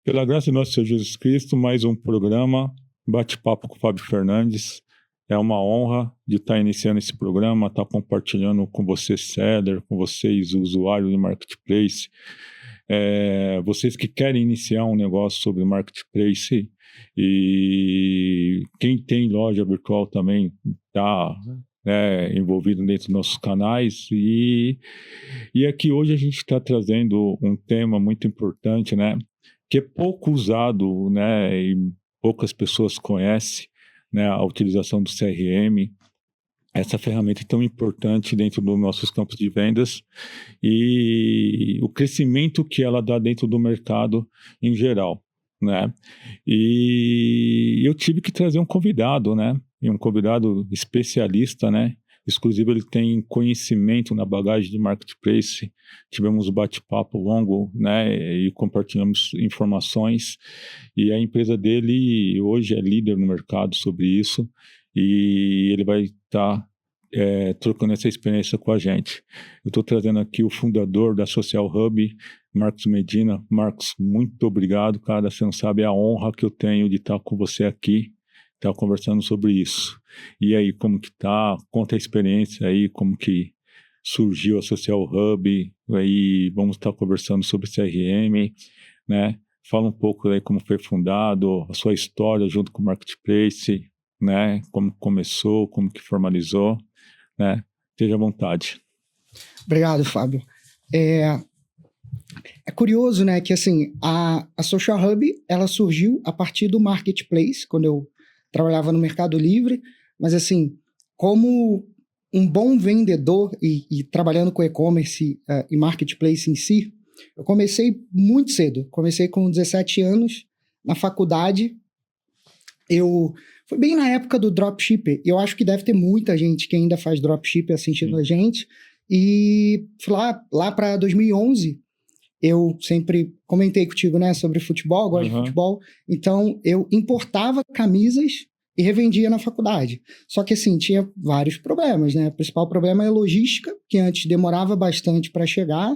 Pela graça de nosso Senhor Jesus Cristo, mais um programa, Bate-Papo com o Fábio Fernandes. É uma honra de estar iniciando esse programa, estar compartilhando com você, seller, com vocês, usuários de Marketplace. Vocês que querem iniciar um negócio sobre Marketplace e quem tem loja virtual também está envolvido dentro dos nossos canais. E aqui hoje a gente está trazendo um tema muito importante, né? Que é pouco usado, né, e poucas pessoas conhecem, né, a utilização do CRM, essa ferramenta tão importante dentro dos nossos campos de vendas e o crescimento que ela dá dentro do mercado em geral, né? E eu tive que trazer um convidado, né, e um convidado especialista, né? Exclusivo, ele tem conhecimento na bagagem de Marketplace. Tivemos um bate-papo longo, né, e compartilhamos informações. E a empresa dele hoje é líder no mercado sobre isso. E ele vai estar trocando essa experiência com a gente. Eu estou trazendo aqui o fundador da Social Hub, Marcos Medina. Marcos, muito obrigado, cara. Você não sabe a honra que eu tenho de estar com você aqui, estar conversando sobre isso. E aí, como que tá? Conta a experiência aí, como que surgiu a Social Hub, aí vamos estar conversando sobre CRM, né? Fala um pouco aí como foi fundado, a sua história junto com o Marketplace, né? Como começou, como que formalizou, né? Esteja à vontade. Obrigado, Fábio. É curioso, né, que assim, a Social Hub, ela surgiu a partir do Marketplace, quando eu trabalhava no Mercado Livre, mas assim, como um bom vendedor e trabalhando com e-commerce e Marketplace em si, eu comecei muito cedo, comecei com 17 anos, na faculdade. Foi bem na época do dropshipper, eu acho que deve ter muita gente que ainda faz dropshipper assistindo a gente, e lá para 2011, eu sempre comentei contigo, né, sobre futebol, gosto de futebol, então eu importava camisas e revendia na faculdade. Só que assim, tinha vários problemas, né? O principal problema é a logística, que antes demorava bastante para chegar,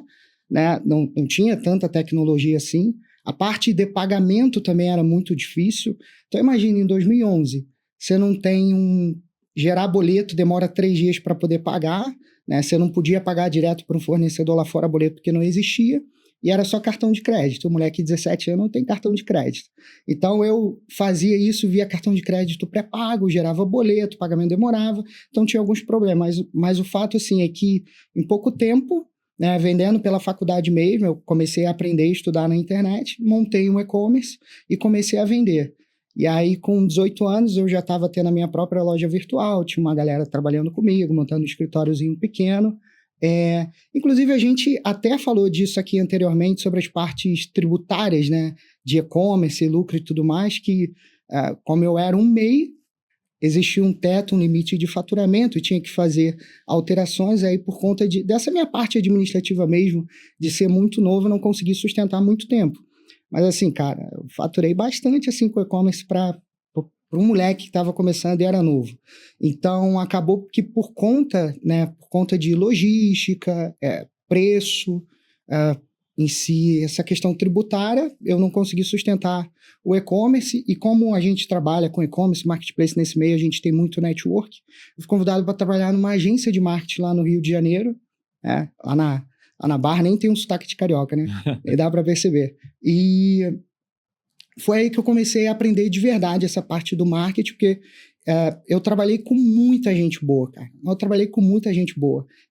né? Não tinha tanta tecnologia assim. A parte de pagamento também era muito difícil. Então imagine, em 2011, você não tem gerar boleto, demora 3 dias para poder pagar, né? Você não podia pagar direto para um fornecedor lá fora boleto porque não existia. E era só cartão de crédito. O moleque de 17 anos não tem cartão de crédito. Então, eu fazia isso via cartão de crédito pré-pago, gerava boleto, pagamento demorava. Então, tinha alguns problemas. Mas o fato, assim, é que em pouco tempo, né, vendendo pela faculdade mesmo, eu comecei a aprender a estudar na internet, montei um e-commerce e comecei a vender. E aí, com 18 anos, eu já estava tendo a minha própria loja virtual, tinha uma galera trabalhando comigo, montando um escritóriozinho pequeno. Inclusive, a gente até falou disso aqui anteriormente, sobre as partes tributárias, né, de e-commerce, lucro e tudo mais, que como eu era um MEI, existia um teto, um limite de faturamento, e tinha que fazer alterações. Aí, por conta dessa minha parte administrativa mesmo, de ser muito novo, eu não consegui sustentar muito tempo. Mas assim, cara, eu faturei bastante assim, com e-commerce para um moleque que estava começando e era novo. Então, acabou que por conta de logística, preço, em si, essa questão tributária, eu não consegui sustentar o e-commerce. E como a gente trabalha com e-commerce, marketplace nesse meio, a gente tem muito network. Eu fui convidado para trabalhar numa agência de marketing lá no Rio de Janeiro, lá na Barra, nem tem um sotaque de carioca, né? Nem dá para perceber. E foi aí que eu comecei a aprender de verdade essa parte do marketing, porque eu trabalhei com muita gente boa, cara. Então,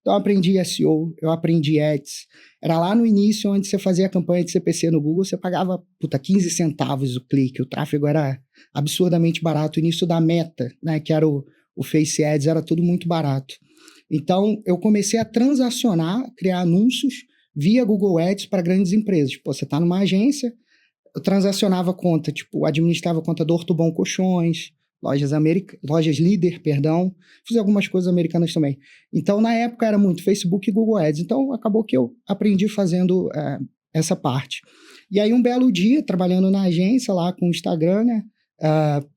eu aprendi SEO, eu aprendi Ads. Era lá no início, onde você fazia a campanha de CPC no Google, você pagava 15 centavos o clique, o tráfego era absurdamente barato. O início da Meta, né, que era o Face Ads, era tudo muito barato. Então, eu comecei a transacionar, criar anúncios via Google Ads para grandes empresas. Você está numa agência, eu transacionava conta, administrava conta do Ortobon Colchões, lojas Líder, fiz algumas coisas americanas também. Então, na época, era muito Facebook e Google Ads. Então, acabou que eu aprendi fazendo essa parte. E aí, um belo dia, trabalhando na agência lá com o Instagram, né,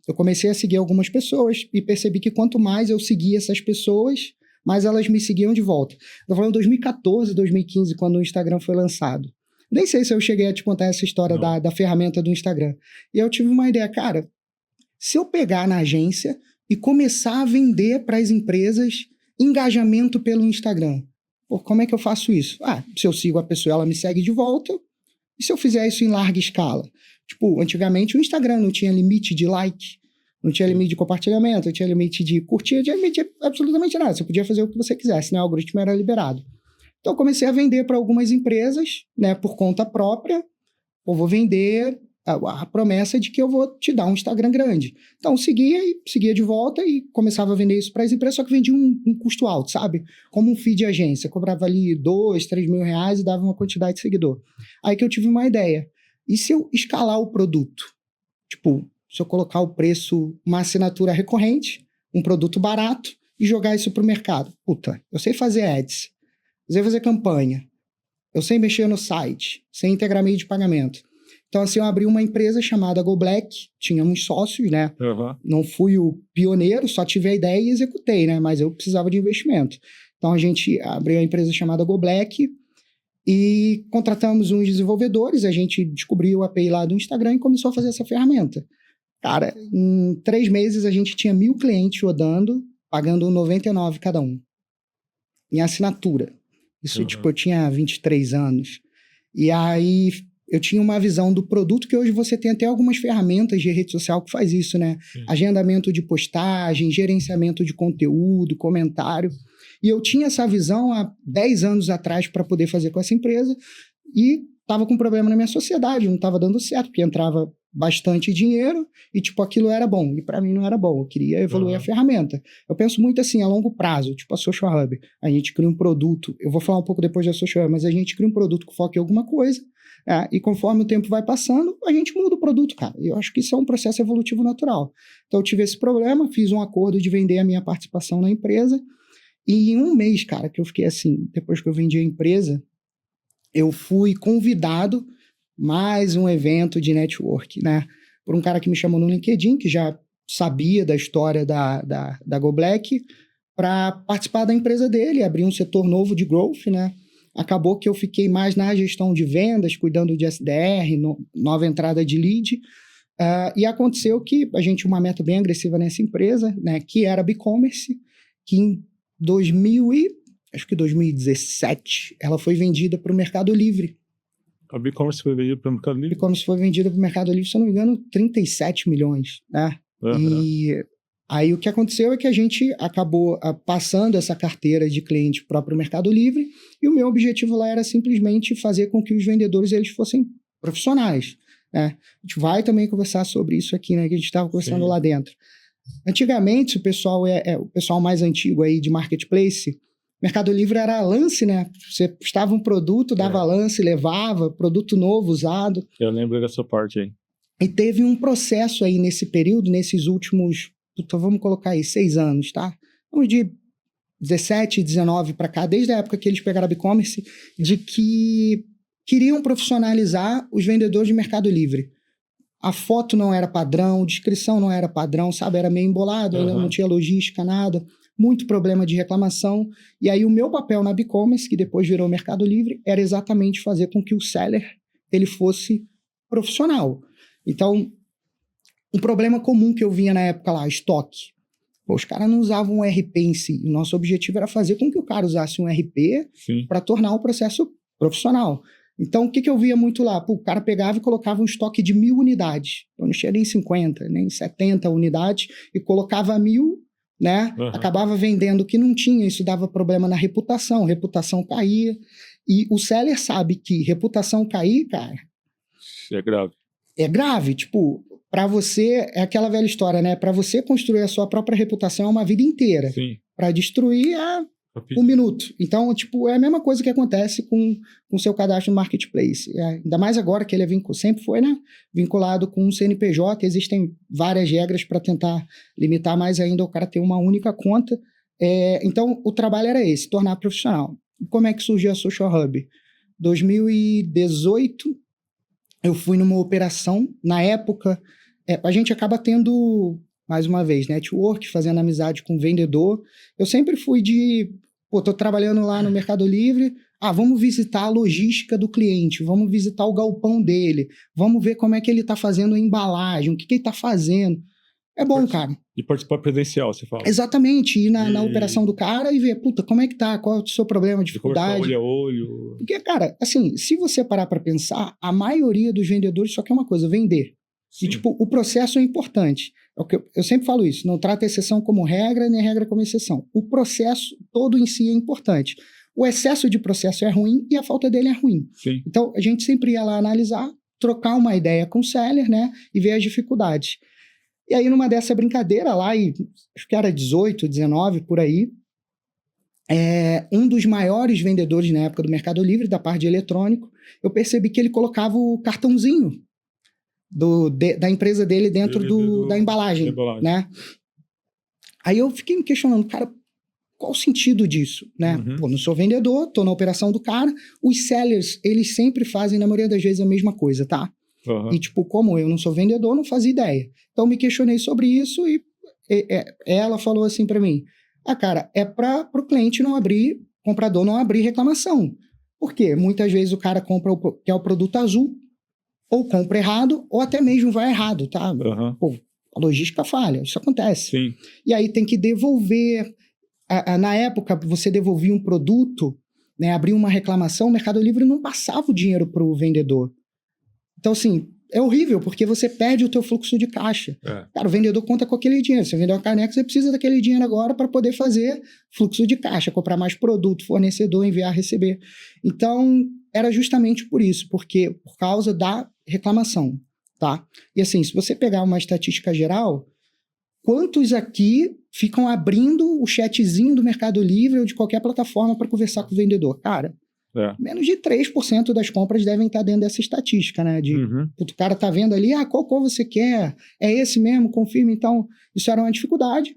eu comecei a seguir algumas pessoas e percebi que quanto mais eu seguia essas pessoas, mais elas me seguiam de volta. Estou falando 2014, 2015, quando o Instagram foi lançado. Nem sei se eu cheguei a te contar essa história da ferramenta do Instagram. E eu tive uma ideia, cara, se eu pegar na agência e começar a vender para as empresas engajamento pelo Instagram, pô, como é que eu faço isso? Se eu sigo a pessoa, ela me segue de volta. E se eu fizer isso em larga escala? Tipo, antigamente o Instagram não tinha limite de like, não tinha limite de compartilhamento, não tinha limite de curtir, não tinha limite de absolutamente nada. Você podia fazer o que você quisesse, né? O algoritmo era liberado. Então, eu comecei a vender para algumas empresas, né, por conta própria. Eu vou vender a promessa de que eu vou te dar um Instagram grande. Então, seguia de volta e começava a vender isso para as empresas, só que vendia um custo alto, sabe? Como um feed de agência. Eu cobrava ali 2, 3 mil reais e dava uma quantidade de seguidor. Aí que eu tive uma ideia. E se eu escalar o produto? Tipo, se eu colocar o preço, uma assinatura recorrente, um produto barato e jogar isso para o mercado. Puta, eu sei fazer ads, eu sei fazer campanha, eu sei mexer no site, sei integrar meio de pagamento. Então, assim, eu abri uma empresa chamada GoBlack, tínhamos sócios, né? Uhum. Não fui o pioneiro, só tive a ideia e executei, né? Mas eu precisava de investimento. Então, a gente abriu uma empresa chamada GoBlack e contratamos uns desenvolvedores, a gente descobriu o API lá do Instagram e começou a fazer essa ferramenta. Cara, em 3 meses a gente tinha 1.000 clientes rodando, pagando 99 cada um. Em assinatura. Isso, tipo, eu tinha 23 anos. E aí eu tinha uma visão do produto que hoje você tem até algumas ferramentas de rede social que faz isso, né? Sim. Agendamento de postagem, gerenciamento de conteúdo, comentário. E eu tinha essa visão há 10 anos atrás para poder fazer com essa empresa e estava com problema na minha sociedade, não estava dando certo, porque entrava bastante dinheiro e, tipo, aquilo era bom. E para mim não era bom, eu queria evoluir a ferramenta. Eu penso muito assim, a longo prazo, tipo a Social Hub. A gente cria um produto, eu vou falar um pouco depois da Social Hub, mas a gente cria um produto que foca em alguma coisa, e conforme o tempo vai passando, a gente muda o produto, cara. E eu acho que isso é um processo evolutivo natural. Então eu tive esse problema, fiz um acordo de vender a minha participação na empresa, e em um mês, cara, que eu fiquei assim, depois que eu vendi a empresa, eu fui convidado mais um evento de network, né? Por um cara que me chamou no LinkedIn, que já sabia da história da GoBlack, para participar da empresa dele, abrir um setor novo de growth, né? Acabou que eu fiquei mais na gestão de vendas, cuidando de SDR, nova entrada de lead, e aconteceu que a gente tinha uma meta bem agressiva nessa empresa, né? Que era e-commerce, que em 2017, ela foi vendida para o Mercado Livre. A e-commerce foi vendida para o Mercado Livre? E-commerce foi vendida para o Mercado Livre, se eu não me engano, 37 milhões, né? E aí o que aconteceu é que a gente acabou passando essa carteira de cliente para o Mercado Livre, e o meu objetivo lá era simplesmente fazer com que os vendedores eles fossem profissionais, né? A gente vai também conversar sobre isso aqui, né? Que a gente estava conversando lá dentro. Antigamente, o pessoal o pessoal mais antigo aí de marketplace, Mercado Livre era lance, né? Você postava um produto, dava lance, levava, produto novo, usado. Eu lembro dessa parte aí. E teve um processo aí nesse período, nesses últimos, vamos colocar aí, 6 anos, tá? Vamos de 17, 19 para cá, desde a época que eles pegaram a e-commerce, de que queriam profissionalizar os vendedores de Mercado Livre. A foto não era padrão, descrição não era padrão, sabe? Era meio embolado, ainda não tinha logística, nada. Muito problema de reclamação. E aí o meu papel na e-commerce, que depois virou Mercado Livre, era exatamente fazer com que o seller ele fosse profissional. Então, um problema comum que eu vinha na época lá, estoque. Pô, os caras não usavam um RP em si. O nosso objetivo era fazer com que o cara usasse um RP para tornar o processo profissional. Então, o que eu via muito lá? Pô, o cara pegava e colocava um estoque de 1.000 unidades. Eu não tinha nem 50, nem 70 unidades, e colocava 1.000, né? Acabava vendendo o que não tinha, isso dava problema na reputação caía. E o seller sabe que reputação cair, cara... É grave. É grave, tipo, para você, é aquela velha história, né? Para você construir a sua própria reputação é uma vida inteira. Para destruir é 1 minuto. Então, tipo, é a mesma coisa que acontece com o seu cadastro no marketplace. Ainda mais agora que ele é sempre foi, né? Vinculado com um CNPJ, existem várias regras para tentar limitar mais ainda o cara ter uma única conta. Então, o trabalho era esse, tornar profissional. Como é que surgiu a Social Hub? 2018, eu fui numa operação, na época, a gente acaba tendo, mais uma vez, network, fazendo amizade com vendedor. Eu sempre fui de Pô, tô trabalhando lá no Mercado Livre, vamos visitar a logística do cliente, vamos visitar o galpão dele, vamos ver como é que ele tá fazendo a embalagem, o que ele tá fazendo. É bom, cara. E participar presencial, você fala. Exatamente, ir na operação do cara e ver, puta, como é que tá, qual é o seu problema, dificuldade. Olho a olho. Porque, cara, assim, se você parar pra pensar, a maioria dos vendedores só quer uma coisa, vender. Sim. E, tipo, o processo é importante. É o que eu sempre falo isso, não trata a exceção como regra, nem regra como exceção. O processo todo em si é importante. O excesso de processo é ruim e a falta dele é ruim. Sim. Então, a gente sempre ia lá analisar, trocar uma ideia com o seller, né, e ver as dificuldades. E aí, numa dessa brincadeira lá, e acho que era 18, 19, por aí, um dos maiores vendedores na época do Mercado Livre, da parte de eletrônico, eu percebi que ele colocava o cartãozinho da empresa dele dentro da embalagem, né? Aí eu fiquei me questionando, cara, qual o sentido disso, né? Uhum. Pô, não sou vendedor, tô na operação do cara, os sellers, eles sempre fazem, na maioria das vezes, a mesma coisa, tá? Uhum. E, tipo, como eu não sou vendedor, não fazia ideia. Então, me questionei sobre isso e ela falou assim para mim, cara, é para o cliente não abrir, comprador não abrir reclamação. Por quê? Muitas vezes o cara quer o produto azul, ou compra errado, ou até mesmo vai errado, tá? Uhum. Pô, a logística falha, isso acontece. Sim. E aí tem que devolver. Na época, você devolvia um produto, né, abria uma reclamação, o Mercado Livre não passava o dinheiro para o vendedor. Então, assim, é horrível, porque você perde o teu fluxo de caixa. Cara, o vendedor conta com aquele dinheiro. Você vendeu uma caneca, você precisa daquele dinheiro agora para poder fazer fluxo de caixa, comprar mais produto, fornecedor, enviar, receber. Então, era justamente por isso, por causa da reclamação, tá? E assim, se você pegar uma estatística geral, quantos aqui ficam abrindo o chatzinho do Mercado Livre ou de qualquer plataforma para conversar com o vendedor? Cara, menos de 3% das compras devem estar dentro dessa estatística, né? O cara tá vendo ali, qual cor você quer? É esse mesmo? Confirma. Então, isso era uma dificuldade.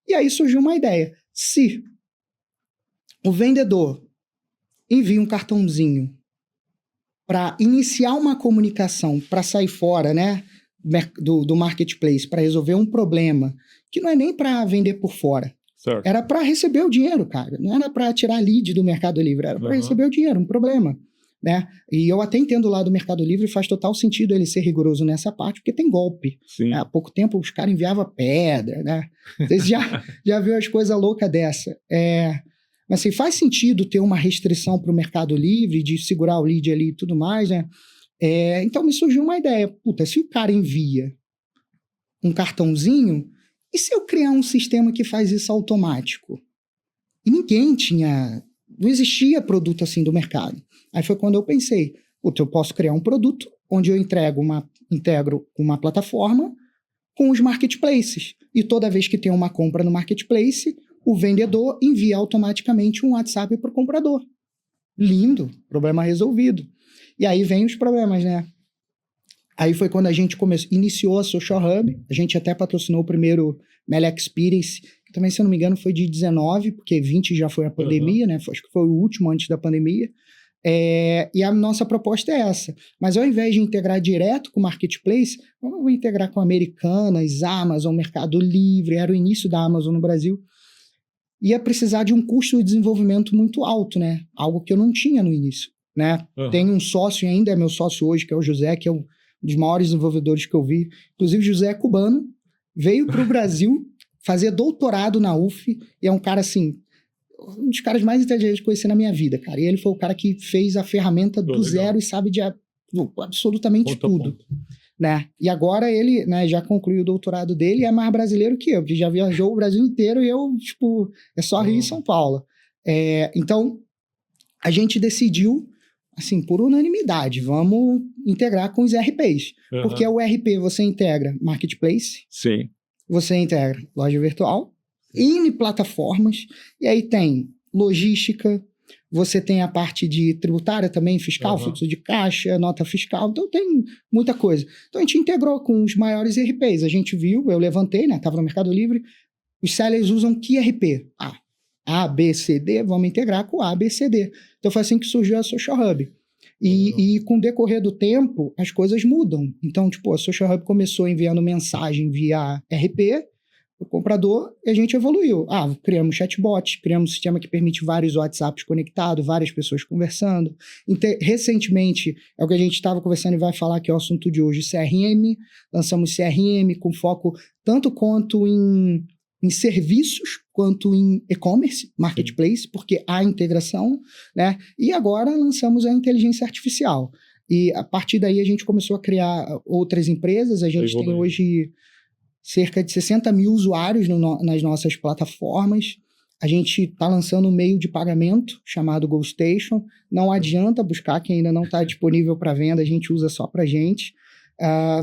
E aí surgiu uma ideia. Se o vendedor envia um cartãozinho para iniciar uma comunicação, para sair fora, né, do marketplace, para resolver um problema, que não é nem para vender por fora, certo. Era para receber o dinheiro, cara. Não era para tirar lead do Mercado Livre, era para receber o dinheiro, um problema, né? E eu até entendo lá do Mercado Livre, faz total sentido ele ser rigoroso nessa parte, porque tem golpe. Sim. Há pouco tempo os caras enviavam pedra, né? Vocês já viu as coisas loucas dessa. Mas assim, faz sentido ter uma restrição para o Mercado Livre, de segurar o lead ali e tudo mais, né? Então me surgiu uma ideia. Puta, se o cara envia um cartãozinho, e se eu criar um sistema que faz isso automático? E não existia produto assim do mercado. Aí foi quando eu pensei, puta, eu posso criar um produto onde eu integro uma plataforma com os marketplaces. E toda vez que tem uma compra no marketplace, o vendedor envia automaticamente um WhatsApp para o comprador. Lindo, problema resolvido. E aí vem os problemas, né? Aí foi quando a gente iniciou a Social Hub, a gente até patrocinou o primeiro Meli Experience, que também, se eu não me engano, foi de 19, porque 20 já foi a pandemia, né? Acho que foi o último antes da pandemia. E a nossa proposta é essa. Mas ao invés de integrar direto com o Marketplace, vamos integrar com Americanas, Amazon, Mercado Livre, era o início da Amazon no Brasil. Ia precisar de um custo de desenvolvimento muito alto, né? Algo que eu não tinha no início, né? Tem um sócio ainda, é meu sócio hoje, que é o José, que é um dos maiores desenvolvedores que eu vi. Inclusive, o José é cubano, veio para o Brasil fazer doutorado na UF, e é um cara, assim, um dos caras mais inteligentes que eu conheci na minha vida, cara. E ele foi o cara que fez a ferramenta do zero e sabe de absolutamente tudo. Né? E agora ele, né, já concluiu o doutorado dele e é mais brasileiro que eu, que já viajou o Brasil inteiro e eu, tipo, é só Rio e São Paulo. Então, a gente decidiu, assim, por unanimidade, vamos integrar com os RPs. Porque o RP você integra Marketplace, sim, você integra loja virtual, N plataformas, e aí tem logística, você tem a parte de tributária também, fiscal, fluxo de caixa, nota fiscal, então tem muita coisa. Então a gente integrou com os maiores RPs, a gente viu, eu levantei, né, estava no Mercado Livre, os sellers usam que RP? A, B, C, D, vamos integrar com A, B, C, D. Então foi assim que surgiu a Social Hub. E com o decorrer do tempo, as coisas mudam. Então, tipo, a Social Hub começou enviando mensagem via RP, o comprador, e a gente evoluiu. Criamos chatbot, criamos um sistema que permite vários WhatsApps conectados, várias pessoas conversando. Recentemente, é o que a gente estava conversando e vai falar que é o assunto de hoje, CRM. Lançamos CRM com foco tanto quanto em serviços, quanto em e-commerce, marketplace, porque há integração, né? E agora lançamos a inteligência artificial. E a partir daí a gente começou a criar outras empresas. A gente tem hoje cerca de 60 mil usuários nas nossas plataformas. A gente está lançando um meio de pagamento chamado GoStation. Não adianta buscar, quem ainda não está disponível para venda, a gente usa só para a gente.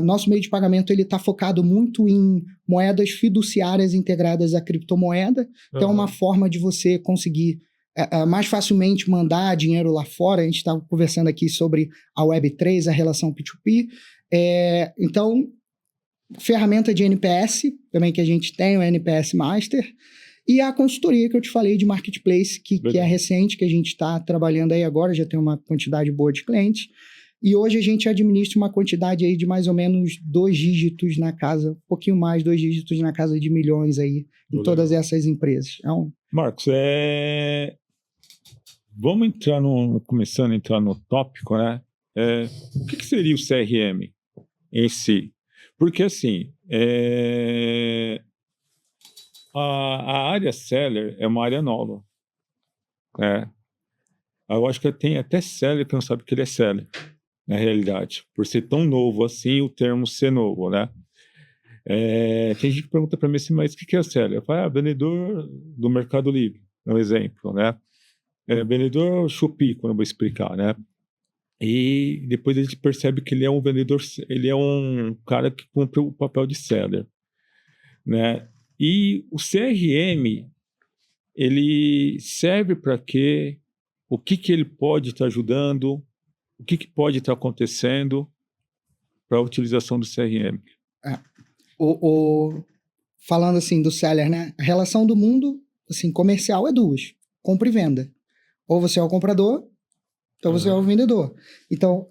Nosso meio de pagamento está focado muito em moedas fiduciárias integradas à criptomoeda. Então, é uma forma de você conseguir mais facilmente mandar dinheiro lá fora. A gente estava conversando aqui sobre a Web3, a relação P2P. Então, ferramenta de NPS, também que a gente tem, o NPS Master, e a consultoria que eu te falei de Marketplace, que é recente, que a gente está trabalhando aí agora, já tem uma quantidade boa de clientes, e hoje a gente administra uma quantidade aí de mais ou menos 2 dígitos na casa, um pouquinho mais, 2 dígitos na casa de milhões aí, em todas essas empresas. Então, Marcos, vamos entrar começando a entrar no tópico, né? O que seria o CRM em si? Porque, assim, a área seller é uma área nova, né? Eu acho que tem até seller que não sabe que ele é seller, na realidade. Por ser tão novo assim, o termo ser novo, né? Tem gente que pergunta para mim assim, mas o que é seller? Eu falo, vendedor do Mercado Livre, um exemplo, né? Vendedor Shopee, quando eu vou explicar, né? E depois a gente percebe que ele é um vendedor, ele é um cara que cumpre o papel de seller, né? E o CRM, ele serve para quê? O que ele pode estar ajudando? O que pode estar acontecendo para a utilização do CRM? Falando assim do seller, né? A relação do mundo assim, comercial é 2: compra e venda. Ou você é o comprador, ou você é o vendedor. Então,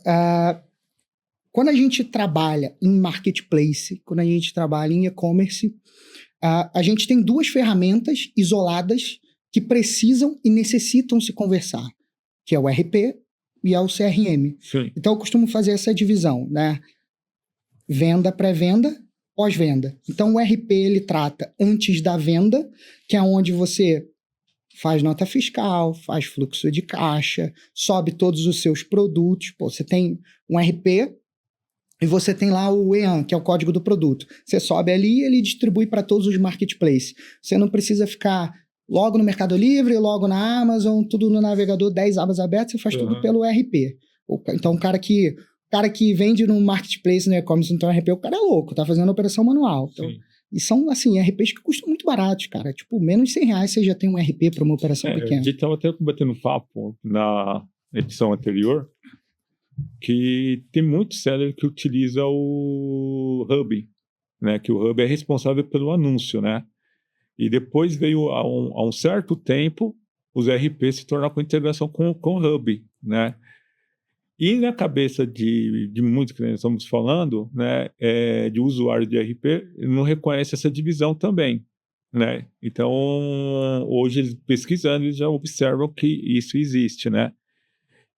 quando a gente trabalha em marketplace, quando a gente trabalha em e-commerce, a gente tem 2 ferramentas isoladas que precisam e necessitam se conversar, que é o RP e é o CRM. Sim. Então, eu costumo fazer essa divisão, né? Venda, pré-venda, pós-venda. Então, o RP, ele trata antes da venda, que é onde você faz nota fiscal, faz fluxo de caixa, sobe todos os seus produtos. Você tem um RP e você tem lá o EAN, que é o código do produto. Você sobe ali e ele distribui para todos os marketplaces. Você não precisa ficar logo no Mercado Livre, logo na Amazon, tudo no navegador, 10 abas abertas, você faz tudo pelo RP. Então, o cara que vende no marketplace, no e-commerce, no RP, o cara é louco, tá fazendo operação manual. Então, e são, assim, RPs que custam muito baratos, cara. Tipo, menos de R$100 você já tem um RP para uma operação pequena. A gente estava até batendo papo na edição anterior, que tem muito seller que utiliza o Hub, né? Que o Hub é responsável pelo anúncio, né? E depois veio, há um certo tempo, os RPs se tornaram com integração com o Hub, né? E na cabeça de muitos que nós estamos falando, né, de usuário de RP, não reconhece essa divisão também, né? Então, hoje, eles pesquisando, eles já observam que isso existe, né?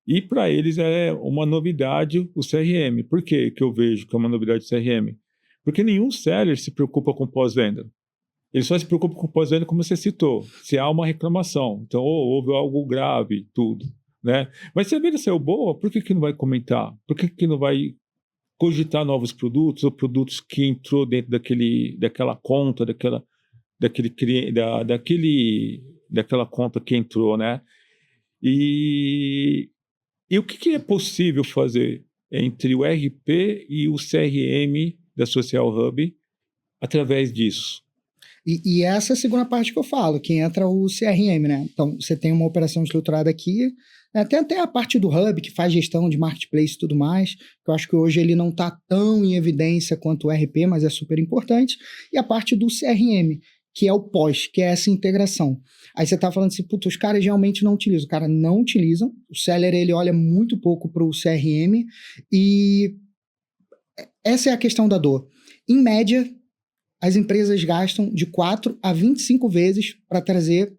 E para eles é uma novidade o CRM. Por que eu vejo que é uma novidade o CRM? Porque nenhum seller se preocupa com pós-venda. Ele só se preocupa com pós-venda, como você citou, se há uma reclamação. Então, houve algo grave, tudo, né? Mas se a venda saiu boa, por que não vai comentar? Por que não vai cogitar novos produtos ou produtos que entrou dentro daquela conta, daquela conta que entrou, né? E o que é possível fazer entre o RP e o CRM da Social Hub através disso? E essa é a segunda parte que eu falo, que entra o CRM, né? Então, você tem uma operação estruturada aqui, né? Tem até a parte do Hub, que faz gestão de marketplace e tudo mais, que eu acho que hoje ele não está tão em evidência quanto o RP, mas é super importante. E a parte do CRM, que é o pós, que é essa integração. Aí você está falando assim, putz, os caras realmente não utilizam. Os caras não utilizam. O seller, ele olha muito pouco para o CRM e essa é a questão da dor. Em média, as empresas gastam de 4 a 25 vezes para trazer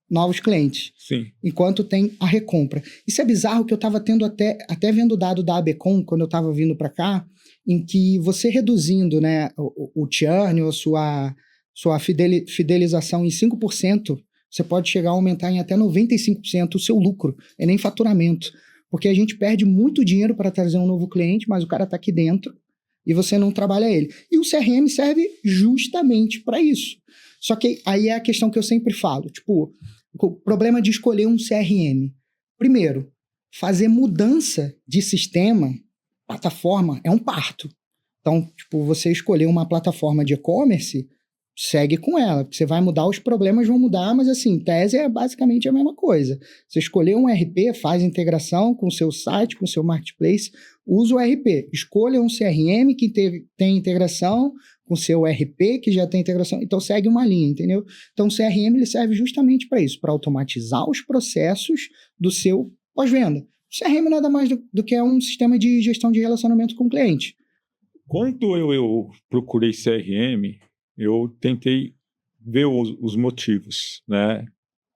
novos clientes. Sim. Enquanto tem a recompra. Isso é bizarro, que eu estava tendo até vendo o dado da ABCom, quando eu estava vindo para cá, em que você reduzindo, né, o churn ou sua fidelização em 5%, você pode chegar a aumentar em até 95% o seu lucro, é nem faturamento. Porque a gente perde muito dinheiro para trazer um novo cliente, mas o cara está aqui dentro e você não trabalha ele. E o CRM serve justamente para isso. Só que aí é a questão que eu sempre falo, tipo, o problema de escolher um CRM. Primeiro, fazer mudança de sistema, plataforma, é um parto. Então, tipo, você escolher uma plataforma de e-commerce, segue com ela, porque você vai mudar, os problemas vão mudar, mas assim, tese é basicamente a mesma coisa. Você escolher um RP, faz integração com o seu site, com o seu marketplace, usa o RP. Escolha um CRM que tem integração com o seu RP, que já tem integração, então segue uma linha, entendeu? Então o CRM ele serve justamente para isso, para automatizar os processos do seu pós-venda. O CRM nada mais do que um sistema de gestão de relacionamento com o cliente. Quando eu procurei CRM, eu tentei ver os motivos, né?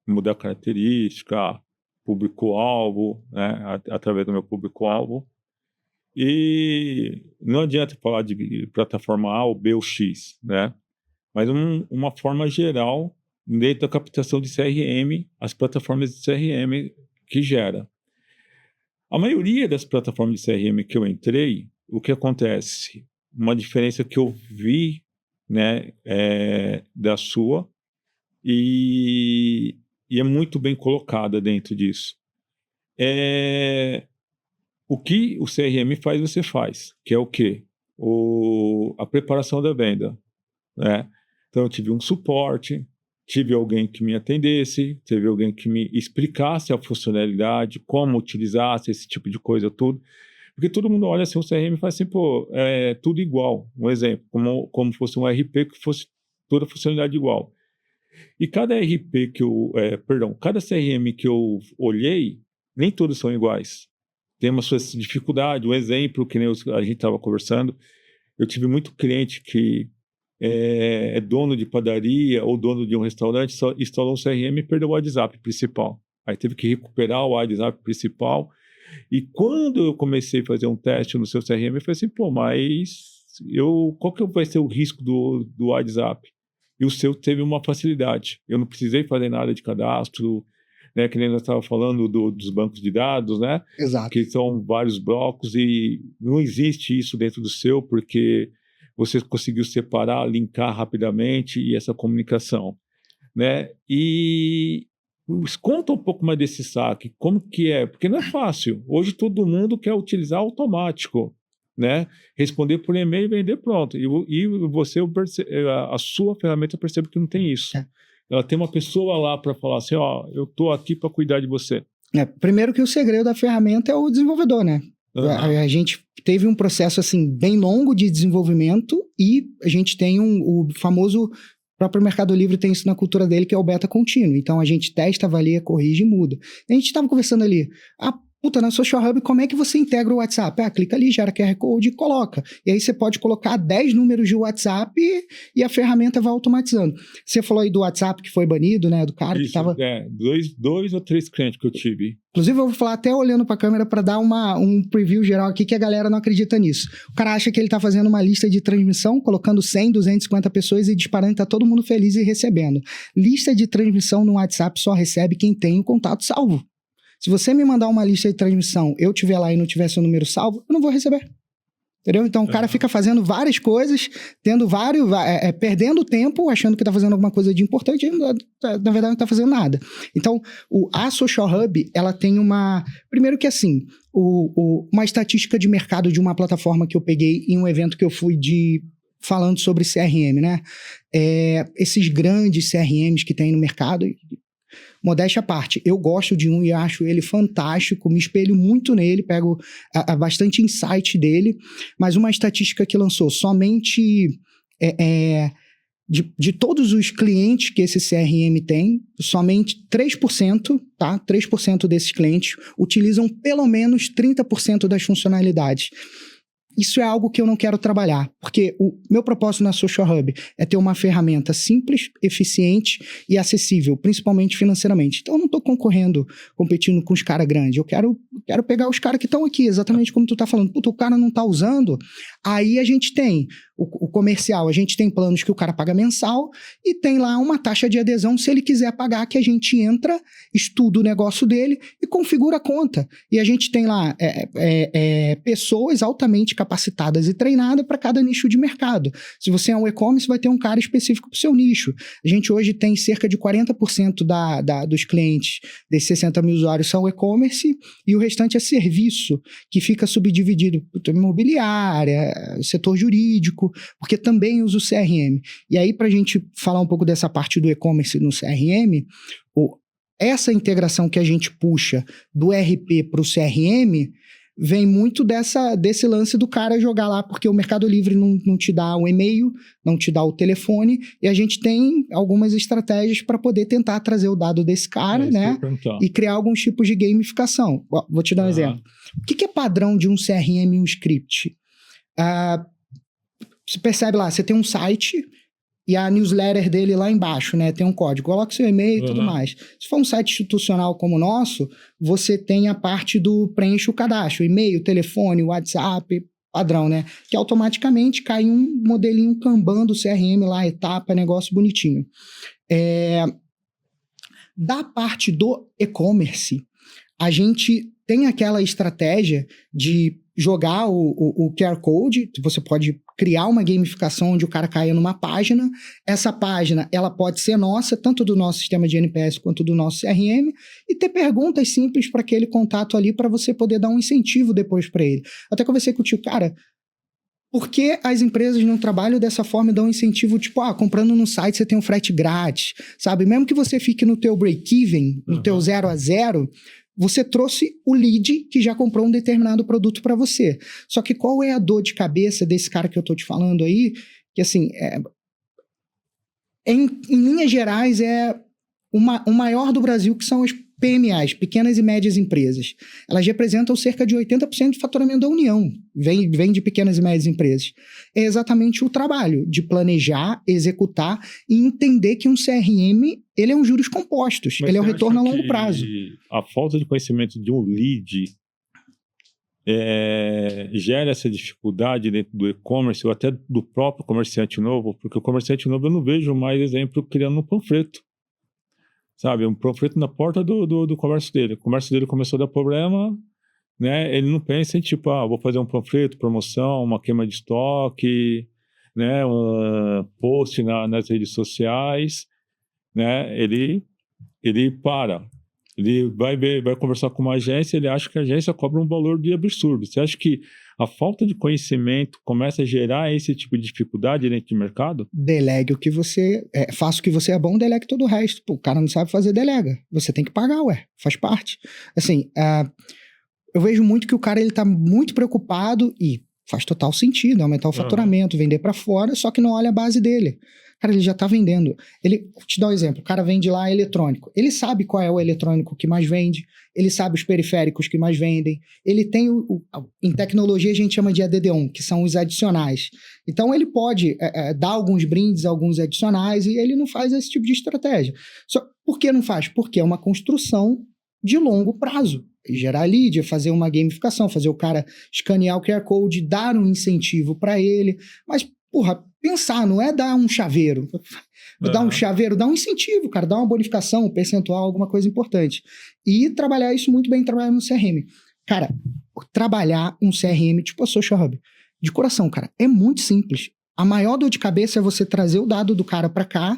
Mudar a característica, público-alvo, né? Através do meu público-alvo. E não adianta falar de plataforma A ou B ou X, né? Mas uma forma geral, dentro da captação de CRM, as plataformas de CRM que gera. A maioria das plataformas de CRM que eu entrei, o que acontece? Uma diferença que eu vi, né, da sua, e é muito bem colocada dentro disso. O que o CRM faz, você faz, que é o quê? A preparação da venda, né? Então, eu tive um suporte, tive alguém que me atendesse, teve alguém que me explicasse a funcionalidade, como utilizasse esse tipo de coisa, tudo. Porque todo mundo olha assim, o CRM e faz assim, pô, é tudo igual. Um exemplo, como fosse um RP que fosse toda a funcionalidade igual. E cada RP cada CRM que eu olhei, nem todos são iguais. Tem uma sua dificuldade. Um exemplo, que nem a gente estava conversando, eu tive muito cliente que é dono de padaria ou dono de um restaurante, só instalou um CRM e perdeu o WhatsApp principal. Aí teve que recuperar o WhatsApp principal. E quando eu comecei a fazer um teste no seu CRM, eu falei assim, pô, mas qual que vai ser o risco do WhatsApp? E o seu teve uma facilidade. Eu não precisei fazer nada de cadastro, né, que nem nós estávamos falando dos bancos de dados, né? Exato. Que são vários blocos e não existe isso dentro do seu, porque você conseguiu separar, linkar rapidamente e essa comunicação, né? E conta um pouco mais desse saque, como que é? Porque não é fácil. Hoje todo mundo quer utilizar automático, né? Responder por e-mail e vender pronto. E você, a sua ferramenta, eu percebo que não tem isso. Ela tem uma pessoa lá para falar assim, ó, eu tô aqui para cuidar de você. Primeiro que o segredo da ferramenta é o desenvolvedor, né? Uhum. A gente teve um processo assim bem longo de desenvolvimento e a gente tem o famoso... O próprio Mercado Livre tem isso na cultura dele, que é o beta contínuo. Então, a gente testa, avalia, corrige e muda. A gente estava conversando ali, na Social Hub, como é que você integra o WhatsApp? Clica ali, gera QR Code e coloca. E aí você pode colocar 10 números de WhatsApp e a ferramenta vai automatizando. Você falou aí do WhatsApp que foi banido, né? Do cara isso, que estava... dois ou três clientes que eu tive. Inclusive, eu vou falar até olhando para a câmera para dar um preview geral aqui, que a galera não acredita nisso. O cara acha que ele está fazendo uma lista de transmissão, colocando 100, 250 pessoas e disparando, tá todo mundo feliz e recebendo. Lista de transmissão no WhatsApp só recebe quem tem o contato salvo. Se você me mandar uma lista de transmissão, eu tiver lá e não tiver seu número salvo, eu não vou receber. Entendeu? Então, o cara fica fazendo várias coisas, perdendo tempo, achando que está fazendo alguma coisa de importante, e na verdade não está fazendo nada. Então, a Social Hub, ela tem uma... Primeiro que assim, uma estatística de mercado de uma plataforma que eu peguei em um evento que eu fui falando sobre CRM, né? Esses grandes CRMs que tem no mercado... Modéstia à parte, eu gosto de um e acho ele fantástico, me espelho muito nele, pego bastante insight dele, mas uma estatística que lançou, somente de todos os clientes que esse CRM tem, somente 3%, tá? 3% desses clientes utilizam pelo menos 30% das funcionalidades. isso é algo que eu não quero trabalhar, porque o meu propósito na Social Hub é ter uma ferramenta simples, eficiente e acessível, principalmente financeiramente. Então eu não estou competindo com os caras grandes, eu quero pegar os caras que estão aqui, exatamente como tu está falando. Puta, o cara não está usando, aí a gente tem o comercial, a gente tem planos que o cara paga mensal e tem lá uma taxa de adesão se ele quiser pagar, que a gente entra, estuda o negócio dele e configura a conta. E a gente tem lá pessoas altamente capacitadas e treinadas para cada nicho de mercado. Se você é um e-commerce, vai ter um cara específico para o seu nicho. A gente hoje tem cerca de 40% dos clientes desses 60 mil usuários são e-commerce e o restante é serviço, que fica subdividido por imobiliária, setor jurídico, porque também usa o CRM. E aí, para a gente falar um pouco dessa parte do e-commerce no CRM, essa integração que a gente puxa do RP para o CRM vem muito desse lance do cara jogar lá, porque o Mercado Livre não te dá o e-mail, não te dá o telefone, e a gente tem algumas estratégias para poder tentar trazer o dado desse cara, né? E criar alguns tipos de gamificação. Vou te dar um exemplo. O que é padrão de um CRM e um script? Você percebe lá, você tem um site e a newsletter dele lá embaixo, né? Tem um código. Coloca seu e-mail e tudo mais. Se for um site institucional como o nosso, você tem a parte do preenche o cadastro. E-mail, telefone, WhatsApp, padrão, né? Que automaticamente cai um modelinho Kanban do CRM lá, etapa, negócio bonitinho. Da parte do e-commerce, a gente tem aquela estratégia de jogar o QR Code, você pode criar uma gamificação onde o cara caia numa página, essa página ela pode ser nossa, tanto do nosso sistema de NPS quanto do nosso CRM, e ter perguntas simples para aquele contato ali para você poder dar um incentivo depois para ele. Até conversei com o tio, cara, por que as empresas não trabalham dessa forma e dão um incentivo, tipo, comprando no site você tem um frete grátis, sabe? Mesmo que você fique no teu break-even, no teu 0 a 0, você trouxe o lead que já comprou um determinado produto para você. Só que qual é a dor de cabeça desse cara que eu tô te falando aí? Que assim, em linhas gerais, é o maior do Brasil, que são as PMAs, pequenas e médias empresas. Elas representam cerca de 80% de faturamento da União. Vem de pequenas e médias empresas. É exatamente o trabalho de planejar, executar e entender que um CRM, ele é um juros compostos. Mas ele é um retorno a longo prazo. A falta de conhecimento de um lead gera essa dificuldade dentro do e-commerce ou até do próprio comerciante novo, porque o comerciante novo eu não vejo mais exemplo criando um panfleto. Sabe, um panfleto na porta do comércio dele. O comércio dele começou a dar problema, né? Ele não pensa em tipo, vou fazer um panfleto, promoção, uma queima de estoque, né? Um post nas redes sociais, né? Ele para. Ele vai conversar com uma agência, ele acha que a agência cobra um valor de absurdo. Você acha que a falta de conhecimento começa a gerar esse tipo de dificuldade dentro do mercado? Delegue o que você... faça o que você é bom, delegue todo o resto. Pô, o cara não sabe fazer, delega. Você tem que pagar, faz parte. Assim, eu vejo muito que o cara ele tá muito preocupado e faz total sentido, aumentar o faturamento, vender para fora, só que não olha a base dele. Cara, ele já tá vendendo. Vou te dar um exemplo. O cara vende lá eletrônico. Ele sabe qual é o eletrônico que mais vende. Ele sabe os periféricos que mais vendem. Ele tem em tecnologia a gente chama de ADD1, que são os adicionais. Então ele pode dar alguns brindes, alguns adicionais, e ele não faz esse tipo de estratégia. Por que não faz? Porque é uma construção de longo prazo. Gerar lead, fazer uma gamificação, fazer o cara escanear o QR Code, dar um incentivo para ele. Mas, porra, pensar, não é dar um chaveiro. Dar um chaveiro, dá um incentivo, cara, dá uma bonificação, um percentual, alguma coisa importante. E trabalhar isso muito bem, trabalhar no CRM. Cara, trabalhar um CRM tipo a Social Hub, de coração, cara, é muito simples. A maior dor de cabeça é você trazer o dado do cara para cá,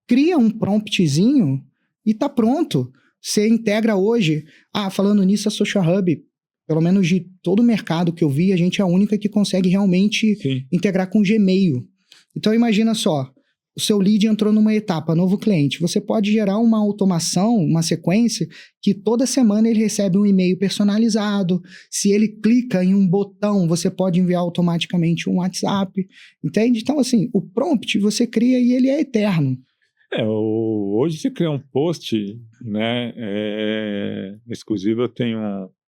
cria um promptzinho e tá pronto. Você integra hoje, falando nisso, a Social Hub, pelo menos de todo o mercado que eu vi, a gente é a única que consegue realmente integrar com Gmail. Então imagina só, o seu lead entrou numa etapa, novo cliente, você pode gerar uma automação, uma sequência, que toda semana ele recebe um e-mail personalizado, se ele clica em um botão, você pode enviar automaticamente um WhatsApp, entende? Então assim, o prompt você cria e ele é eterno. Hoje você cria um post, né, exclusivo, eu tenho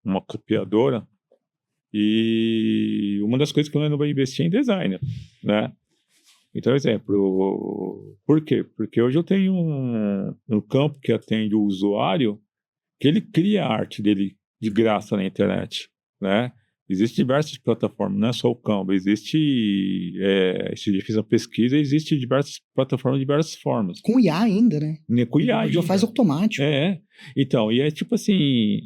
uma copiadora, E uma das coisas que eu ainda vou investir é em designer, né? Então, exemplo, por quê? Porque hoje eu tenho um campo que atende o usuário que ele cria a arte dele de graça na internet, né? Existem diversas plataformas, não é só o Canva, esse dia fiz uma pesquisa, existe diversas plataformas de diversas formas. Com IA ainda, né? Com IA ainda. Já faz automático. Então, e é tipo assim,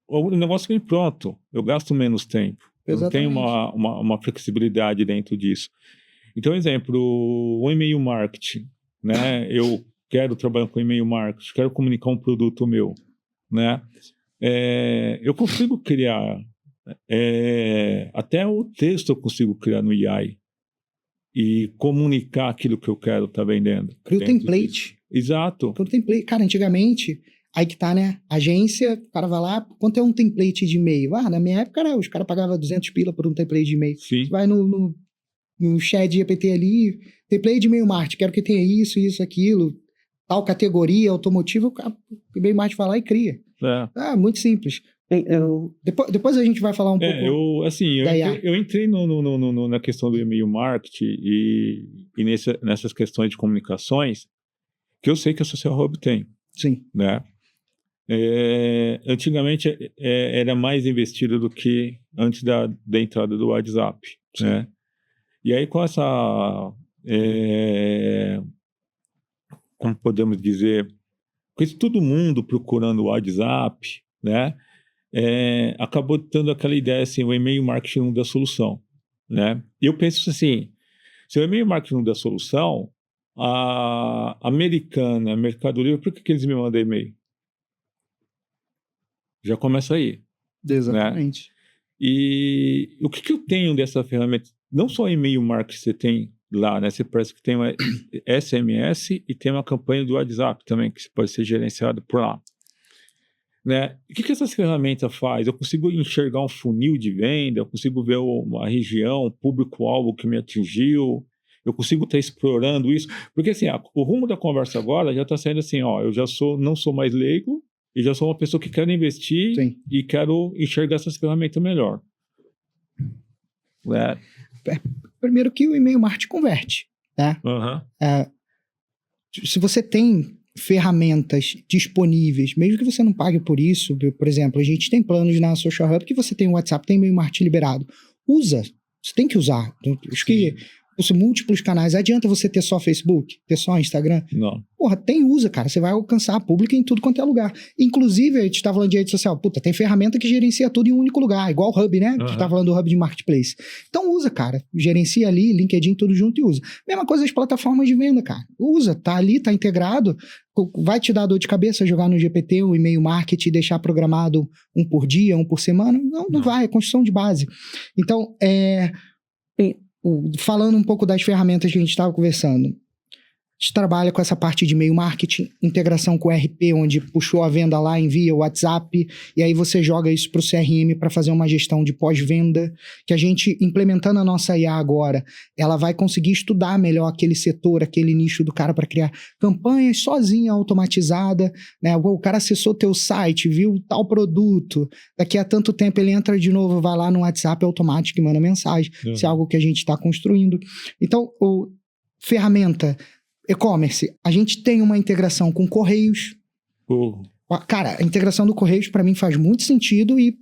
o negócio vem pronto, eu gasto menos tempo. Exatamente. Eu tenho uma flexibilidade dentro disso. Então, exemplo, o e-mail marketing, né? Eu quero trabalhar com e-mail marketing, quero comunicar um produto meu, né? Eu consigo criar, até o texto eu consigo criar no AI e comunicar aquilo que eu quero estar vendendo. Cria o template. Disso. Exato. Cria o template. Cara, antigamente, aí que tá, né? Agência, o cara vai lá, quanto é um template de e-mail? Na minha época, os caras pagavam 200 pila por um template de e-mail. Sim. Você vai no chat GPT ali, template de e-mail marketing, quero que tenha isso, aquilo, tal categoria, automotivo, o e-mail marketing vai lá e cria. Muito simples. Depois a gente vai falar um pouco. Eu entrei na questão do e-mail marketing e nessas questões de comunicações que eu sei que a Social Hub tem. Sim. Né? Antigamente era mais investido do que antes da entrada do WhatsApp. Né? E aí com essa, como podemos dizer, com isso todo mundo procurando o WhatsApp, né? Acabou dando aquela ideia assim, o e-mail marketing não dá solução, né? E eu penso assim, se o e-mail marketing não dá solução, a Americana, Mercado Livre, por que eles me mandam e-mail? Já começa aí. Exatamente. Né? E o que eu tenho dessa ferramenta? Não só e-mail marketing você tem lá, né? Você parece que tem uma SMS e tem uma campanha do WhatsApp também, que pode ser gerenciada por lá. Né? O que essas ferramentas fazem? Eu consigo enxergar um funil de venda, eu consigo ver uma região, o público-alvo que me atingiu, eu consigo estar explorando isso. Porque assim, o rumo da conversa agora já está saindo assim, eu já não sou mais leigo, e já sou uma pessoa que quer investir. Sim. E quero enxergar essas ferramentas melhor. Né? Primeiro que o e-mail marketing converte. Né? Se você tem ferramentas disponíveis, mesmo que você não pague por isso, por exemplo, a gente tem planos na Social Hub que você tem o WhatsApp, tem e-mail marketing liberado. Usa. Você tem que usar. Acho que múltiplos canais. Adianta você ter só Facebook? Ter só Instagram? Não. Porra, usa, cara. Você vai alcançar a pública em tudo quanto é lugar. Inclusive, a gente tá falando de rede social. Tem ferramenta que gerencia tudo em um único lugar. Igual o Hub, né? A gente tá falando do Hub de Marketplace. Então usa, cara. Gerencia ali, LinkedIn, tudo junto e usa. Mesma coisa as plataformas de venda, cara. Usa. Tá ali, tá integrado. Vai te dar dor de cabeça jogar no GPT um e-mail marketing e deixar programado um por dia, um por semana? Não vai. É construção de base. Então, falando um pouco das ferramentas que a gente estava conversando, a gente trabalha com essa parte de e-mail marketing, integração com o RP, onde puxou a venda lá, envia o WhatsApp, e aí você joga isso para o CRM para fazer uma gestão de pós-venda, que a gente, implementando a nossa IA agora, ela vai conseguir estudar melhor aquele setor, aquele nicho do cara para criar campanhas sozinha, automatizada, né? O cara acessou teu site, viu tal produto, daqui a tanto tempo ele entra de novo, vai lá no WhatsApp automático e manda mensagem. Isso é algo que a gente está construindo. Então, ferramenta e-commerce, a gente tem uma integração com Correios. Cara, a integração do Correios para mim faz muito sentido e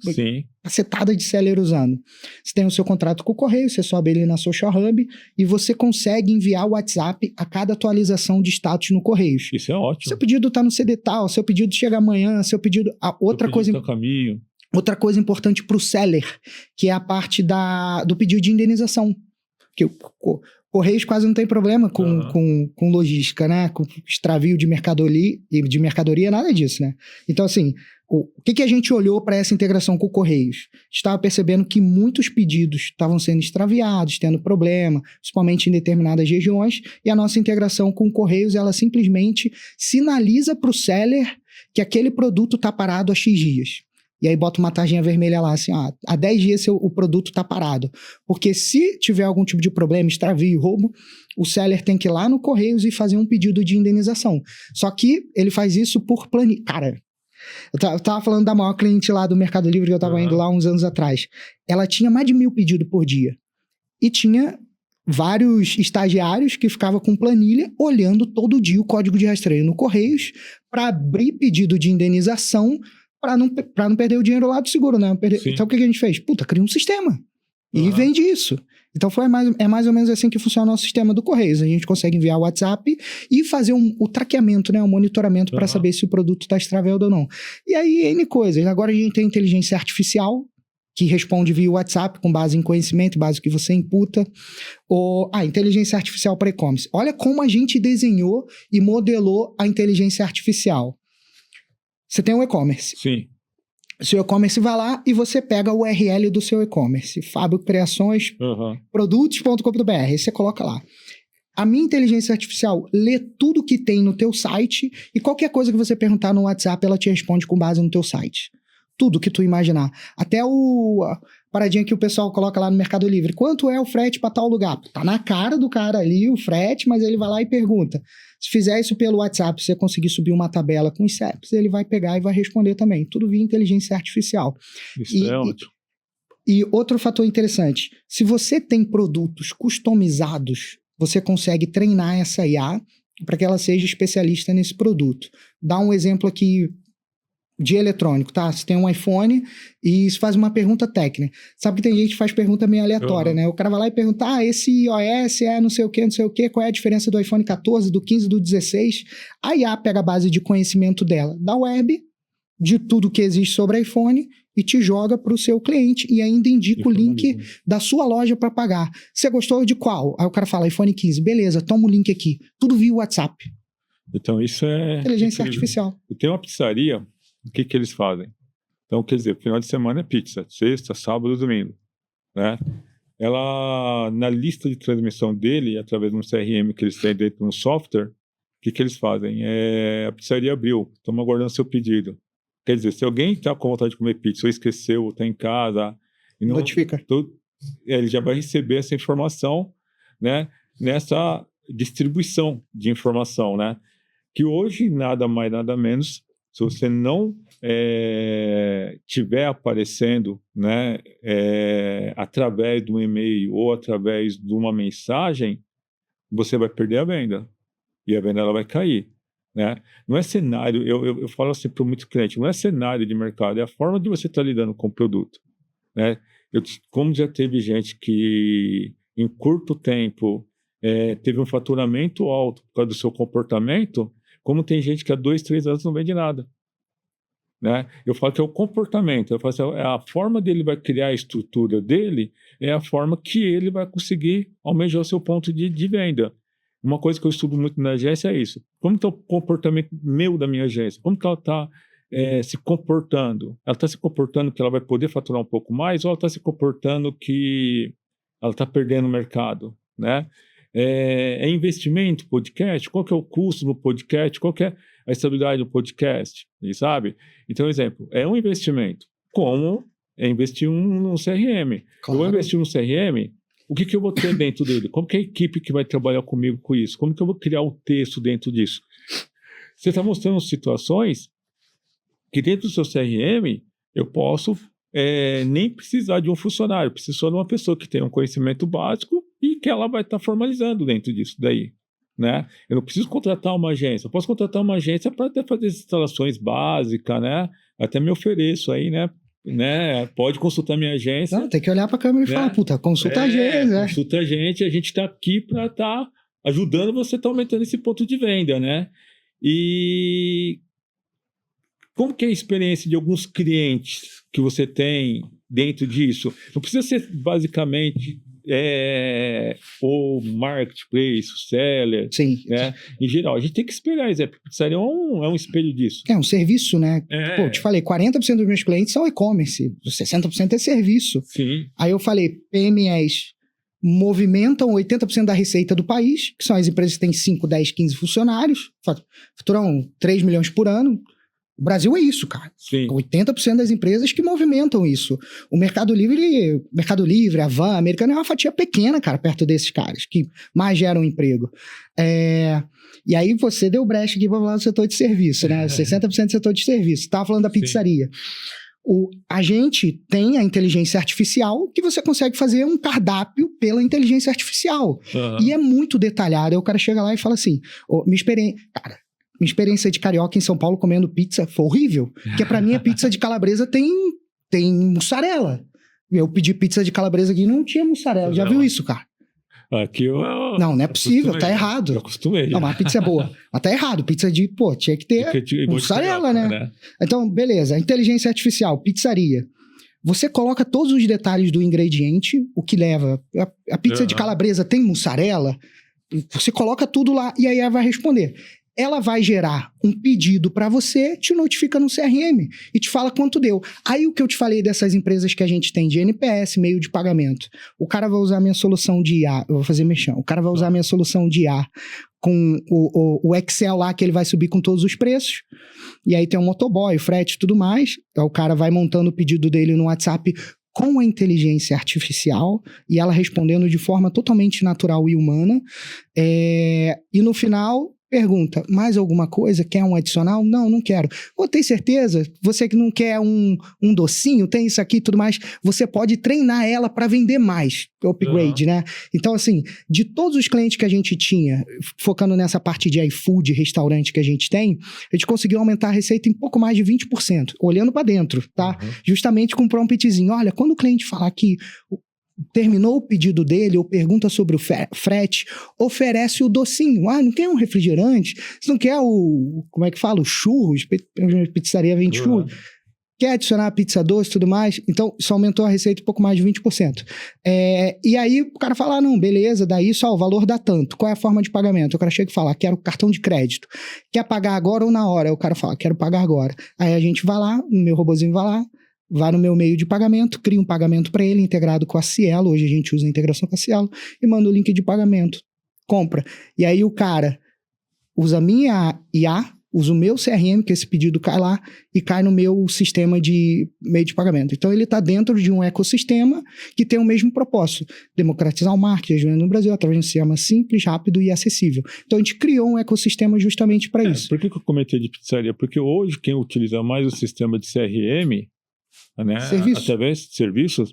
cacetada de seller usando. Você tem o seu contrato com o Correio, você sobe ele na Social Hub e você consegue enviar o WhatsApp a cada atualização de status no Correios. Isso é ótimo. Seu pedido está no CD tal, seu pedido chega amanhã, seu pedido... Outra coisa importante para o seller, que é a parte do pedido de indenização. Que Correios quase não tem problema com logística, né? Com extravio de mercadoria, nada disso, né? Então, assim, o que a gente olhou para essa integração com o Correios? Estava percebendo que muitos pedidos estavam sendo extraviados, tendo problema, principalmente em determinadas regiões, e a nossa integração com o Correios, ela simplesmente sinaliza para o seller que aquele produto está parado há X dias. E aí bota uma tarjinha vermelha lá, assim, há 10 dias o produto tá parado. Porque se tiver algum tipo de problema, extravio, roubo, o seller tem que ir lá no Correios e fazer um pedido de indenização. Só que ele faz isso por planilha. Cara, Eu tava falando da maior cliente lá do Mercado Livre, que eu tava indo lá uns anos atrás. Ela tinha mais de 1.000 pedidos por dia. E tinha vários estagiários que ficavam com planilha olhando todo dia o código de rastreio no Correios para abrir pedido de indenização para não perder o dinheiro lá do seguro, né? Então o que a gente fez? Puta, cria um sistema e vende isso. Então é mais ou menos assim que funciona o nosso sistema do Correios. A gente consegue enviar o WhatsApp e fazer o traqueamento, né? O monitoramento para saber se o produto está extraviado ou não. E aí, N coisas. Agora a gente tem inteligência artificial que responde via WhatsApp com base em conhecimento, base que você imputa. Inteligência artificial para e-commerce. Olha como a gente desenhou e modelou a inteligência artificial. Você tem um e-commerce. Sim. Seu e-commerce vai lá e você pega o URL do seu e-commerce. Fábio Criações, produtos.com.br. Aí você coloca lá. A minha inteligência artificial lê tudo que tem no teu site e qualquer coisa que você perguntar no WhatsApp, ela te responde com base no teu site. Tudo que tu imaginar. Até a paradinha que o pessoal coloca lá no Mercado Livre. Quanto é o frete para tal lugar? Tá na cara do cara ali o frete, mas ele vai lá e pergunta. Se fizer isso pelo WhatsApp, você conseguir subir uma tabela com os CEPs, ele vai pegar e vai responder também. Tudo via inteligência artificial. Isso é ótimo. E outro fator interessante, se você tem produtos customizados, você consegue treinar essa IA para que ela seja especialista nesse produto. Dá um exemplo aqui de eletrônico, tá? Você tem um iPhone e você faz uma pergunta técnica. Sabe que tem gente que faz pergunta meio aleatória, né? O cara vai lá e pergunta, esse iOS é não sei o quê, qual é a diferença do iPhone 14, do 15, do 16? A IA pega a base de conhecimento dela da web, de tudo que existe sobre iPhone e te joga para o seu cliente e ainda indica o link da sua loja para pagar. Você gostou de qual? Aí o cara fala iPhone 15. Beleza, toma o link aqui. Tudo via WhatsApp. Então isso é... inteligência artificial. Eu tenho uma pizzaria, o que eles fazem? Então, quer dizer, final de semana é pizza. Sexta, sábado, domingo. Né? Ela, na lista de transmissão dele, através de um CRM que eles têm dentro de um software, o que eles fazem? A pizzaria abriu, estamos aguardando seu pedido. Quer dizer, se alguém está com vontade de comer pizza ou esqueceu, ou está em casa... E não, notifica. Ele já vai receber essa informação, né, nessa distribuição de informação, né? Que hoje, nada mais, nada menos, se você não tiver aparecendo, né, através de um e-mail ou através de uma mensagem, você vai perder a venda. E a venda ela vai cair. Né? Não é cenário, eu falo assim para muito cliente, não é cenário de mercado, é a forma de você estar lidando com o produto. Né? Como já teve gente que em curto tempo teve um faturamento alto por causa do seu comportamento, como tem gente que há 2, 3 anos não vende nada. Né? Eu falo que é o comportamento, eu falo assim, a forma dele vai criar a estrutura dele, é a forma que ele vai conseguir almejar o seu ponto de venda. Uma coisa que eu estudo muito na agência é isso. Como está o comportamento meu da minha agência? Como que ela está se comportando? Ela está se comportando que ela vai poder faturar um pouco mais ou ela está se comportando que ela está perdendo o mercado? Né? É investimento, podcast? Qual que é o custo no podcast? Qual que é a estabilidade do podcast? E sabe? Então, exemplo, é um investimento. Como é investir num CRM? Claro. Eu vou investir num CRM... O que eu vou ter dentro dele? Como que é a equipe que vai trabalhar comigo com isso? Como que eu vou criar o texto dentro disso? Você está mostrando situações que dentro do seu CRM eu posso nem precisar de um funcionário, preciso só de uma pessoa que tenha um conhecimento básico e que ela vai estar formalizando dentro disso daí. Né? Eu não preciso contratar uma agência, eu posso contratar uma agência para até fazer as instalações básicas, né? Até me ofereço aí, né? Pode consultar minha agência. Não, tem que olhar para a câmera e falar, puta, consulta a agência. Consulta a gente está aqui para estar ajudando você a estar aumentando esse ponto de venda, né? E como que é a experiência de alguns clientes que você tem dentro disso? Não precisa ser basicamente o marketplace, o seller. Sim. Né? Em geral, a gente tem que espelhar isso. Pizzaria é um espelho disso. É um serviço, né? Pô, eu te falei, 40% dos meus clientes são e-commerce, 60% é serviço. Sim. Aí eu falei, PMEs movimentam 80% da receita do país, que são as empresas que têm 5, 10, 15 funcionários, faturam 3 milhões por ano. O Brasil é isso, cara. Sim. 80% das empresas que movimentam isso. O Mercado Livre, a Van, a Americana é uma fatia pequena, cara, perto desses caras, que mais geram emprego. E aí você deu brecha aqui para falar do setor de serviço, né? 60% do setor de serviço. Estava falando da pizzaria. A gente tem a inteligência artificial que você consegue fazer um cardápio pela inteligência artificial. E é muito detalhado. Aí o cara chega lá e fala assim, minha experiência de carioca em São Paulo comendo pizza foi horrível, porque pra mim a pizza de calabresa tem mussarela. Eu pedi pizza de calabresa aqui e não tinha mussarela. Já viu isso, cara? Aqui não é possível, tá errado. Eu acostumei. Não, mas a pizza é boa. Mas tá errado, pizza tinha que ter mussarela, né? Então, beleza, inteligência artificial, pizzaria. Você coloca todos os detalhes do ingrediente, o que leva. A pizza de calabresa tem mussarela? Você coloca tudo lá e aí ela vai responder. Ela vai gerar um pedido para você, te notifica no CRM e te fala quanto deu. Aí o que eu te falei dessas empresas que a gente tem de NPS, meio de pagamento. O cara vai usar a minha solução de IA, eu vou fazer mexão. O cara vai usar a minha solução de IA com o Excel lá que ele vai subir com todos os preços. E aí tem o motoboy, o frete e tudo mais. Então, o cara vai montando o pedido dele no WhatsApp com a inteligência artificial e ela respondendo de forma totalmente natural e humana. E no final, pergunta, mais alguma coisa? Quer um adicional? Não quero. Tem certeza? Você que não quer um docinho, tem isso aqui e tudo mais, você pode treinar ela para vender mais. Upgrade, né? Então, assim, de todos os clientes que a gente tinha, focando nessa parte de iFood, restaurante que a gente tem, a gente conseguiu aumentar a receita em pouco mais de 20%, olhando para dentro, tá? Justamente com um promptzinho. Olha, quando o cliente falar que terminou o pedido dele ou pergunta sobre o frete, oferece o docinho. Não quer um refrigerante? Você não quer como é que fala? O churros? A pizzaria vende churros. Quer adicionar a pizza doce e tudo mais? Então, isso aumentou a receita um pouco mais de 20%. E aí, o cara fala, não, beleza, daí só o valor dá tanto. Qual é a forma de pagamento? O cara chega e fala, quero cartão de crédito. Quer pagar agora ou na hora? Aí o cara fala, quero pagar agora. Aí a gente vai lá, o meu robozinho vai no meu meio de pagamento, cria um pagamento para ele integrado com a Cielo, hoje a gente usa a integração com a Cielo, e manda o link de pagamento, compra. E aí o cara usa a minha IA, usa o meu CRM, que esse pedido cai lá, e cai no meu sistema de meio de pagamento. Então ele está dentro de um ecossistema que tem o mesmo propósito, democratizar o marketing no Brasil através de um sistema simples, rápido e acessível. Então a gente criou um ecossistema justamente para isso. Por que eu comentei de pizzaria? Porque hoje quem utiliza mais o sistema de CRM, né, através de serviços,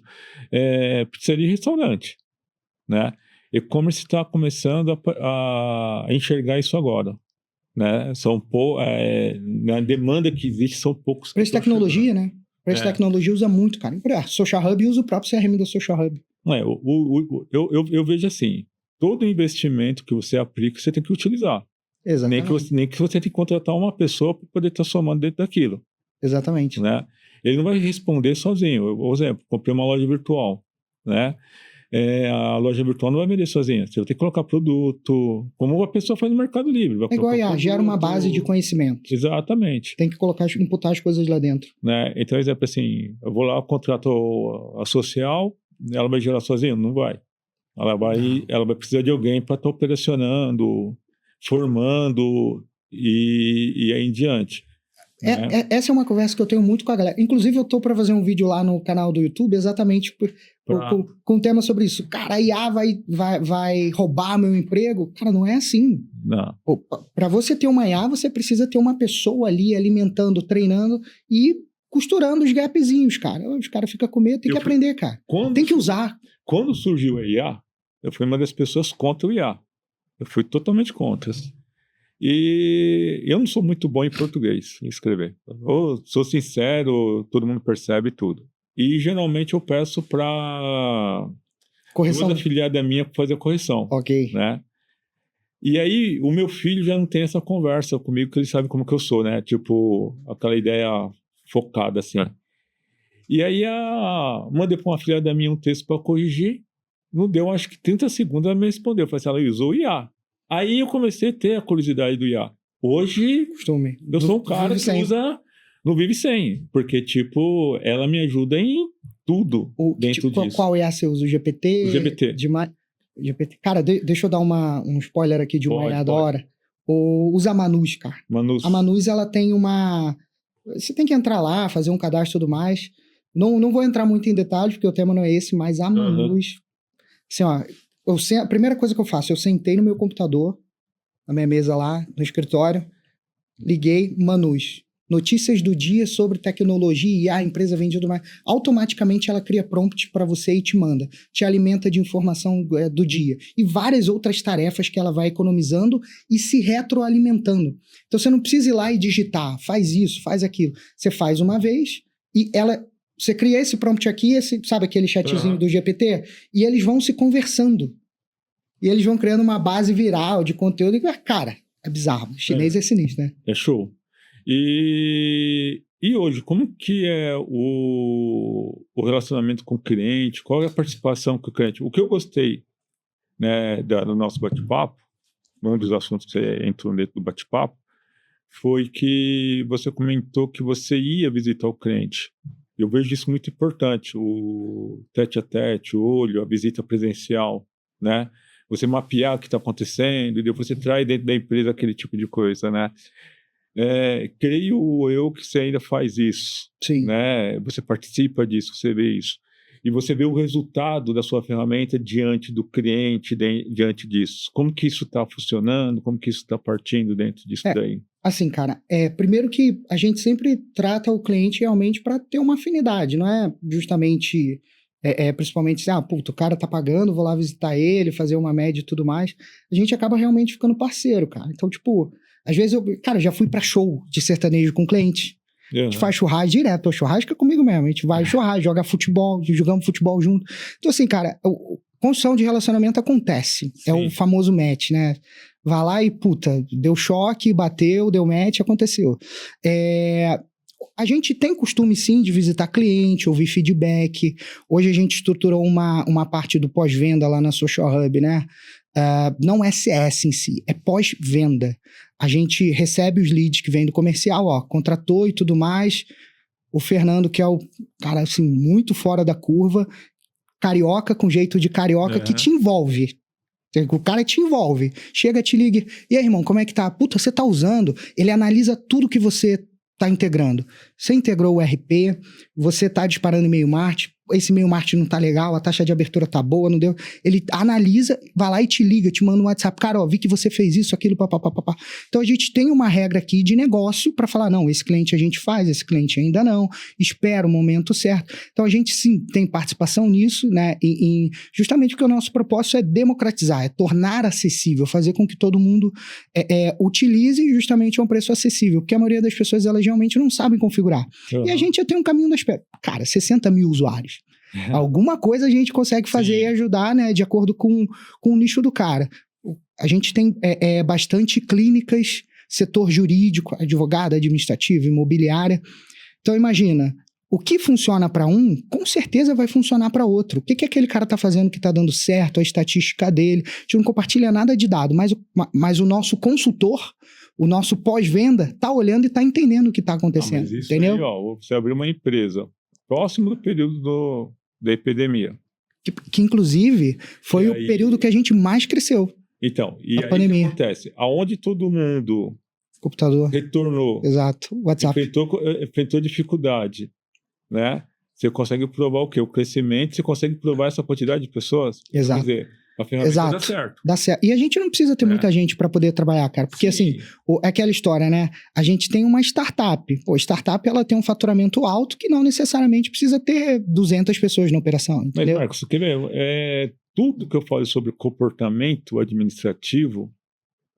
pizzaria e restaurante, né? E-commerce está começando a enxergar isso agora, né? Na demanda que existe são poucos. Para essa tecnologia, né? Para essa tecnologia usa muito, cara. Social Hub usa o próprio CRM da Social Hub. Eu vejo assim, todo investimento que você aplica, você tem que utilizar. Exatamente. Nem que você tem que contratar uma pessoa para poder estar somando dentro daquilo. Exatamente. Né? Ele não vai responder sozinho. Por exemplo, comprei uma loja virtual, né? A loja virtual não vai vender sozinha. Você vai ter que colocar produto, como a pessoa faz no Mercado Livre. Vai igual a gera uma base de conhecimento. Exatamente. Tem que imputar as coisas lá dentro. Né? Então, exemplo assim, eu vou lá, contrato a social, ela vai gerar sozinha? Não vai. Ela vai precisar de alguém para estar operacionando, formando e aí em diante. Essa é uma conversa que eu tenho muito com a galera. Inclusive, eu tô para fazer um vídeo lá no canal do YouTube exatamente com um tema sobre isso. Cara, a IA vai roubar meu emprego? Cara, não é assim. Não. Para você ter uma IA, você precisa ter uma pessoa ali alimentando, treinando e costurando os gapzinhos, cara. Os caras ficam com medo, tem que aprender, cara. Tem que usar. Quando surgiu a IA, eu fui uma das pessoas contra o IA. Eu fui totalmente contra. E eu não sou muito bom em português, em escrever. Eu sou sincero, todo mundo percebe tudo. E geralmente eu peço para correção. Uma afiliada minha para fazer a correção. Ok. Né? E aí o meu filho já não tem essa conversa comigo, porque ele sabe como que eu sou, né? Tipo, aquela ideia focada assim. E aí mandei para uma afiliada minha um texto para corrigir. Não deu, acho que 30 segundos, ela me respondeu. Eu falei assim, ela usou o IA. Aí eu comecei a ter a curiosidade do IA. Hoje, eu sou um cara que não vive sem. Porque, tipo, ela me ajuda em tudo dentro disso. Qual IA você usa? O GPT? O GPT. GPT. Cara, deixa eu dar um spoiler aqui de uma IA da hora. Usa a Manus, cara. Manus. A Manus, ela tem Você tem que entrar lá, fazer um cadastro e tudo mais. Não vou entrar muito em detalhes, porque o tema não é esse, mas a Manus... Assim, ó, a primeira coisa que eu faço, eu sentei no meu computador, na minha mesa lá, no escritório, liguei Manus. Notícias do dia sobre tecnologia e a empresa vende tudo mais. Automaticamente ela cria prompt para você e te manda. Te alimenta de informação do dia. E várias outras tarefas que ela vai economizando e se retroalimentando. Então você não precisa ir lá e digitar, faz isso, faz aquilo. Você faz uma vez e ela... Você cria esse prompt aqui, sabe aquele chatzinho do GPT? E eles vão se conversando. E eles vão criando uma base viral de conteúdo. E, cara, é bizarro. O chinês é sinistro, né? É show. E hoje, como que é o relacionamento com o cliente? Qual é a participação com o cliente? O que eu gostei, né, do nosso bate-papo, um dos assuntos que você entrou dentro do bate-papo, foi que você comentou que você ia visitar o cliente. Eu vejo isso muito importante, o tete-a-tete, o olho, a visita presencial, né? Você mapear o que está acontecendo e depois você traz dentro da empresa aquele tipo de coisa, né? Creio eu que você ainda faz isso, Sim. Né? Você participa disso, você vê isso. E você vê o resultado da sua ferramenta diante do cliente, diante disso. Como que isso está funcionando? Como que isso está partindo dentro disso daí? Assim, cara, primeiro que a gente sempre trata o cliente realmente para ter uma afinidade, não é justamente, principalmente assim, puto, o cara tá pagando, vou lá visitar ele, fazer uma média e tudo mais. A gente acaba realmente ficando parceiro, cara. Então, tipo, às vezes cara, já fui para show de sertanejo com cliente. A gente faz churrasco direto, churrasco é comigo mesmo. A gente vai churrasco, joga futebol, jogamos futebol junto. Então, assim, cara, construção de relacionamento acontece. Sim. É o famoso match, né? Vai lá e, puta, deu choque, bateu, deu match, aconteceu. A gente tem costume, sim, de visitar cliente, ouvir feedback. Hoje a gente estruturou uma parte do pós-venda lá na Social Hub, né? Não é CS em si, é pós-venda. A gente recebe os leads que vêm do comercial, contratou e tudo mais. O Fernando, que é o cara, assim, muito fora da curva, carioca com jeito de carioca, que te envolve. O cara te envolve. Chega, te liga. E aí, irmão, como é que tá? Puta, você tá usando? Ele analisa tudo que você tá integrando. Você integrou o RP, você tá disparando e-mail marketing, esse e-mail marketing não tá legal, a taxa de abertura tá boa, não deu. Ele analisa, vai lá e te liga, te manda um WhatsApp. Cara, vi que você fez isso, aquilo, papapá. Então a gente tem uma regra aqui de negócio para falar, não, esse cliente a gente faz, esse cliente ainda não, espera o momento certo. Então a gente sim tem participação nisso, né? Justamente porque o nosso propósito é democratizar, é tornar acessível, fazer com que todo mundo utilize justamente a um preço acessível, porque a maioria das pessoas elas realmente não sabem configurar. E a gente já tem um caminho das pedras. Cara, 60 mil usuários. Alguma coisa a gente consegue fazer e ajudar, né, de acordo com o nicho do cara. A gente tem bastante clínicas, setor jurídico, advogado, administrativo, imobiliária. Então, imagina, o que funciona para um, com certeza vai funcionar para outro. O que aquele cara está fazendo que está dando certo, a estatística dele. A gente não compartilha nada de dado, mas o nosso consultor, o nosso pós-venda, está olhando e está entendendo o que está acontecendo. Mas isso entendeu? Aí, você abriu uma empresa próximo do período da epidemia. Que inclusive, foi o período que a gente mais cresceu. Então, e aí o que acontece? Aonde todo mundo computador retornou, exato, WhatsApp enfrentou dificuldade, né? Você consegue provar o quê? O crescimento, você consegue provar essa quantidade de pessoas? Exato. Quer dizer, a ferramenta dá certo. Dá certo. E a gente não precisa ter muita gente para poder trabalhar, cara. Porque, assim, é aquela história, né? A gente tem uma startup. Startup, ela tem um faturamento alto que não necessariamente precisa ter 200 pessoas na operação, entendeu? Mas, Marcos, você quer ver? Tudo que eu falo sobre comportamento administrativo,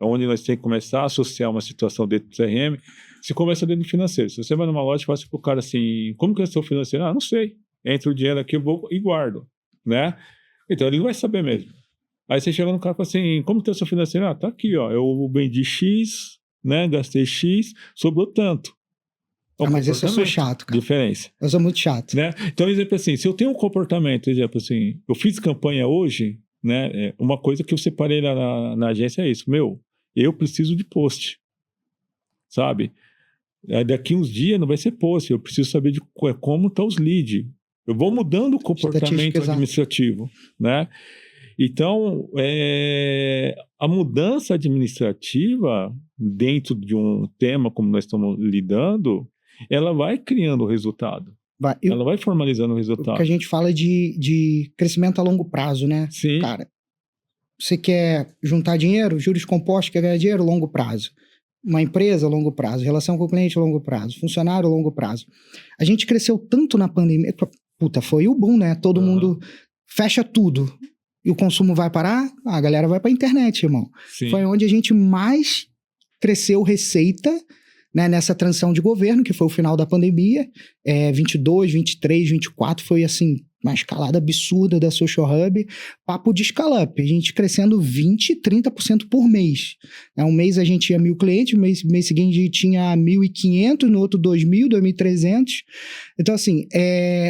onde nós temos que começar a associar uma situação dentro do CRM, se começa dentro do financeiro. Se você vai numa loja e fala assim pro cara assim, como que é o seu financeiro? Não sei. Entra o dinheiro aqui, eu vou e guardo, né? Então, ele não vai saber mesmo. Aí você chega no cara e fala assim, como que é o seu financeiro? Tá aqui, ó, eu vendi X, né, gastei X, sobrou tanto. Mas esse eu sou chato, cara. Diferença. Eu sou muito chato. Né? Então, exemplo assim, se eu tenho um comportamento, exemplo assim, eu fiz campanha hoje, né, uma coisa que eu separei na agência é isso, eu preciso de post, sabe? Daqui uns dias não vai ser post, eu preciso saber de como estão os leads. Eu vou mudando o comportamento administrativo, né? Então, a mudança administrativa dentro de um tema como nós estamos lidando, ela vai criando o resultado. Ela vai formalizando o resultado. O que a gente fala de crescimento a longo prazo, né? Sim. Cara, você quer juntar dinheiro, juros compostos, quer ganhar dinheiro, longo prazo. Uma empresa, longo prazo. Relação com o cliente, longo prazo. Funcionário, longo prazo. A gente cresceu tanto na pandemia. Puta, foi o boom, né? Todo mundo fecha tudo. E o consumo vai parar? A galera vai pra internet, irmão. Sim. Foi onde a gente mais cresceu receita, né, nessa transição de governo, que foi o final da pandemia. 22, 23, 24 foi assim, uma escalada absurda da Social Hub, papo de scale-up, a gente crescendo 20%, 30% por mês. Um mês a gente tinha 1.000 clientes, mês seguinte a gente tinha 1.500, no outro 2.000, 2.300. Então assim,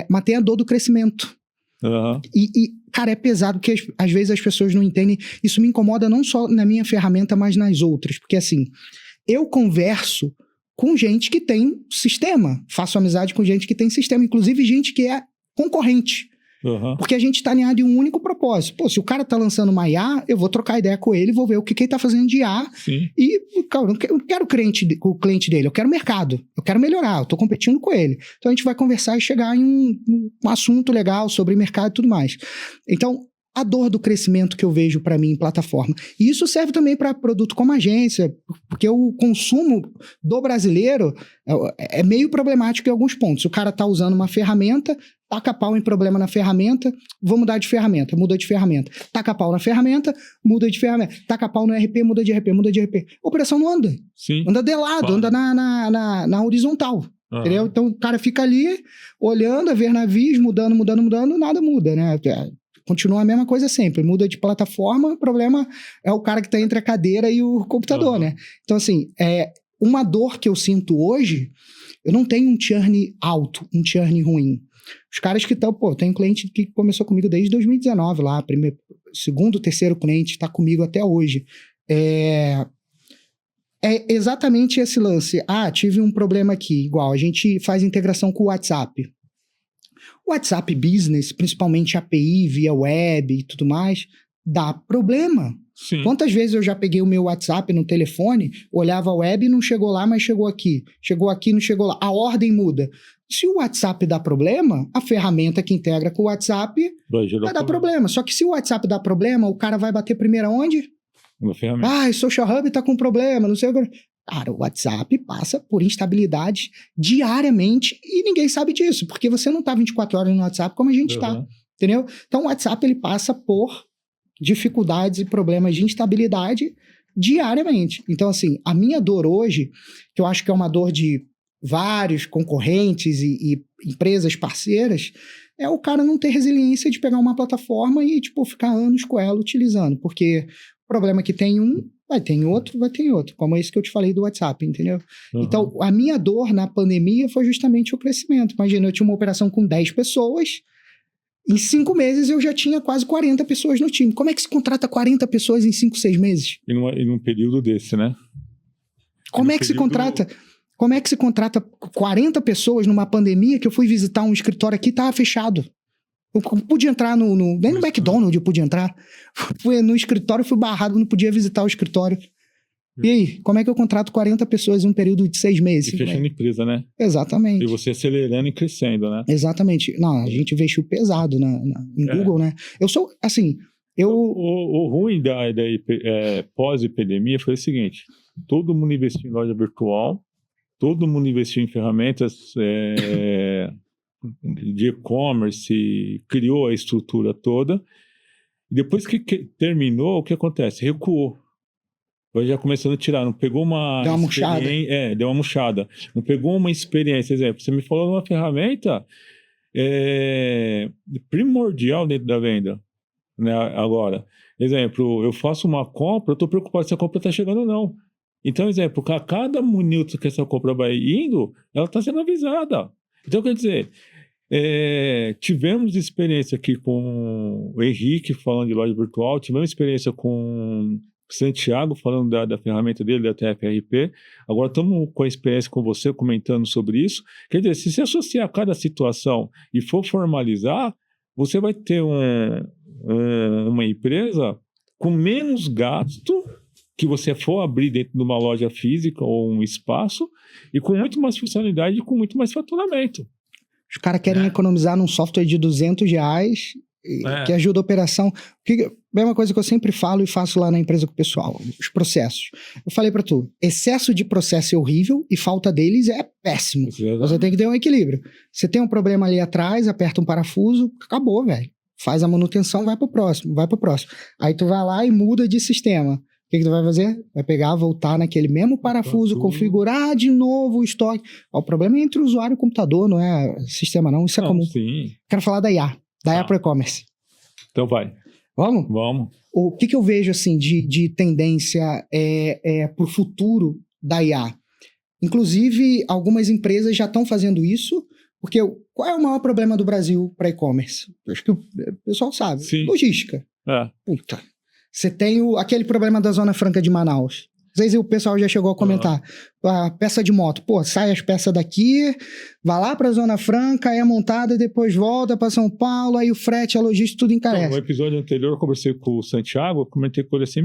matei a dor do crescimento. E, cara, é pesado, porque às vezes as pessoas não entendem. Isso me incomoda não só na minha ferramenta, mas nas outras. Porque assim, eu converso com gente que tem sistema. Faço amizade com gente que tem sistema. Inclusive gente que é concorrente. Porque a gente tá alinhado em um único propósito. Pô, se o cara tá lançando uma IA, eu vou trocar ideia com ele, vou ver o que ele tá fazendo de IA. Sim. E, cara, eu não quero o cliente dele, eu quero mercado. Eu quero melhorar, eu tô competindo com ele. Então a gente vai conversar e chegar em um assunto legal sobre mercado e tudo mais. Então, a dor do crescimento que eu vejo para mim em plataforma. E isso serve também para produto como agência, porque o consumo do brasileiro é meio problemático em alguns pontos. O cara tá usando uma ferramenta, taca pau em problema na ferramenta, vou mudar de ferramenta, muda de ferramenta. Taca pau na ferramenta, muda de ferramenta. Taca pau no RP, muda de RP, muda de RP. A operação não anda. Sim. Anda de lado, anda na horizontal. Entendeu? Então o cara fica ali olhando, a ver navios, mudando, nada muda, né? Continua a mesma coisa sempre, muda de plataforma, o problema é o cara que está entre a cadeira e o computador, né? Então, assim, uma dor que eu sinto hoje, eu não tenho um churn alto, um churn ruim. Os caras que estão, tem um cliente que começou comigo desde 2019 lá, segundo, terceiro cliente, está comigo até hoje. É exatamente esse lance. Tive um problema aqui, igual, a gente faz integração com o WhatsApp. WhatsApp Business, principalmente API via web e tudo mais, dá problema. Sim. Quantas vezes eu já peguei o meu WhatsApp no telefone, olhava a web e não chegou lá, mas chegou aqui. Chegou aqui, não chegou lá. A ordem muda. Se o WhatsApp dá problema, a ferramenta que integra com o WhatsApp vai dar problema. Só que se o WhatsApp dá problema, o cara vai bater primeiro aonde? Uma ferramenta. Social Hub tá com problema, não sei o que. Cara, o WhatsApp passa por instabilidade diariamente e ninguém sabe disso, porque você não tá 24 horas no WhatsApp como a gente tá, entendeu? Então o WhatsApp ele passa por dificuldades e problemas de instabilidade diariamente. Então assim, a minha dor hoje, que eu acho que é uma dor de vários concorrentes e empresas parceiras, é o cara não ter resiliência de pegar uma plataforma e ficar anos com ela utilizando, porque o problema que tem vai ter outro, como é isso que eu te falei do WhatsApp, entendeu? Então, a minha dor na pandemia foi justamente o crescimento. Imagina, eu tinha uma operação com 10 pessoas, em 5 meses eu já tinha quase 40 pessoas no time. Como é que se contrata 40 pessoas em 5, 6 meses? E num período desse, né? Como é que se contrata 40 pessoas numa pandemia que eu fui visitar um escritório aqui e estava fechado? Eu podia entrar nem no McDonald's eu podia entrar. Fui no escritório, fui barrado, não podia visitar o escritório. E aí, como é que eu contrato 40 pessoas em um período de 6 meses? E fechando empresa, né? Exatamente. E você acelerando e crescendo, né? Exatamente. Não, a gente investiu pesado em Google, né? Eu sou, assim... O ruim da pós-epidemia foi o seguinte, todo mundo investiu em loja virtual, todo mundo investiu em ferramentas de e-commerce, criou a estrutura toda. E depois que terminou, o que acontece? Recuou. Vai já começando a tirar, não pegou uma... Deu uma murchada. Deu uma murchada. Não pegou uma experiência. Exemplo, você me falou de uma ferramenta primordial dentro da venda. Né? Agora, exemplo, eu faço uma compra, eu estou preocupado se a compra está chegando ou não. Então, exemplo, a cada minuto que essa compra vai indo, ela está sendo avisada. Então, quer dizer, tivemos experiência aqui com o Henrique falando de loja virtual, tivemos experiência com Santiago falando da ferramenta dele, da TFRP. Agora estamos com a experiência com você comentando sobre isso. Quer dizer, se você associar a cada situação e for formalizar, você vai ter uma empresa com menos gasto que você for abrir dentro de uma loja física ou um espaço, e com muito mais funcionalidade e com muito mais faturamento. Os caras querem economizar num software de R$200 que ajuda a operação. Mesma coisa que eu sempre falo e faço lá na empresa com o pessoal, os processos. Eu falei pra tu, excesso de processo é horrível e falta deles é péssimo. Você tem que ter um equilíbrio. Você tem um problema ali atrás, aperta um parafuso, acabou, velho. Faz a manutenção, vai pro próximo. Aí tu vai lá e muda de sistema. O que tu vai fazer? Vai pegar, voltar naquele mesmo parafuso, configurar de novo o estoque. O problema é entre o usuário e o computador, não é sistema não, isso é comum. Sim. Quero falar da IA pro e-commerce. Então vai. Vamos? Vamos. O que eu vejo assim de tendência pro futuro da IA? Inclusive, algumas empresas já estão fazendo isso, porque qual é o maior problema do Brasil para e-commerce? Acho que o pessoal sabe. Sim. Logística. Puta. Você tem aquele problema da Zona Franca de Manaus. Às vezes o pessoal já chegou a comentar. A peça de moto. Pô, sai as peças daqui, vai lá pra Zona Franca, é montada e depois volta pra São Paulo, aí o frete, a logística, tudo encarece. No episódio anterior, eu conversei com o Santiago, comentei com ele assim,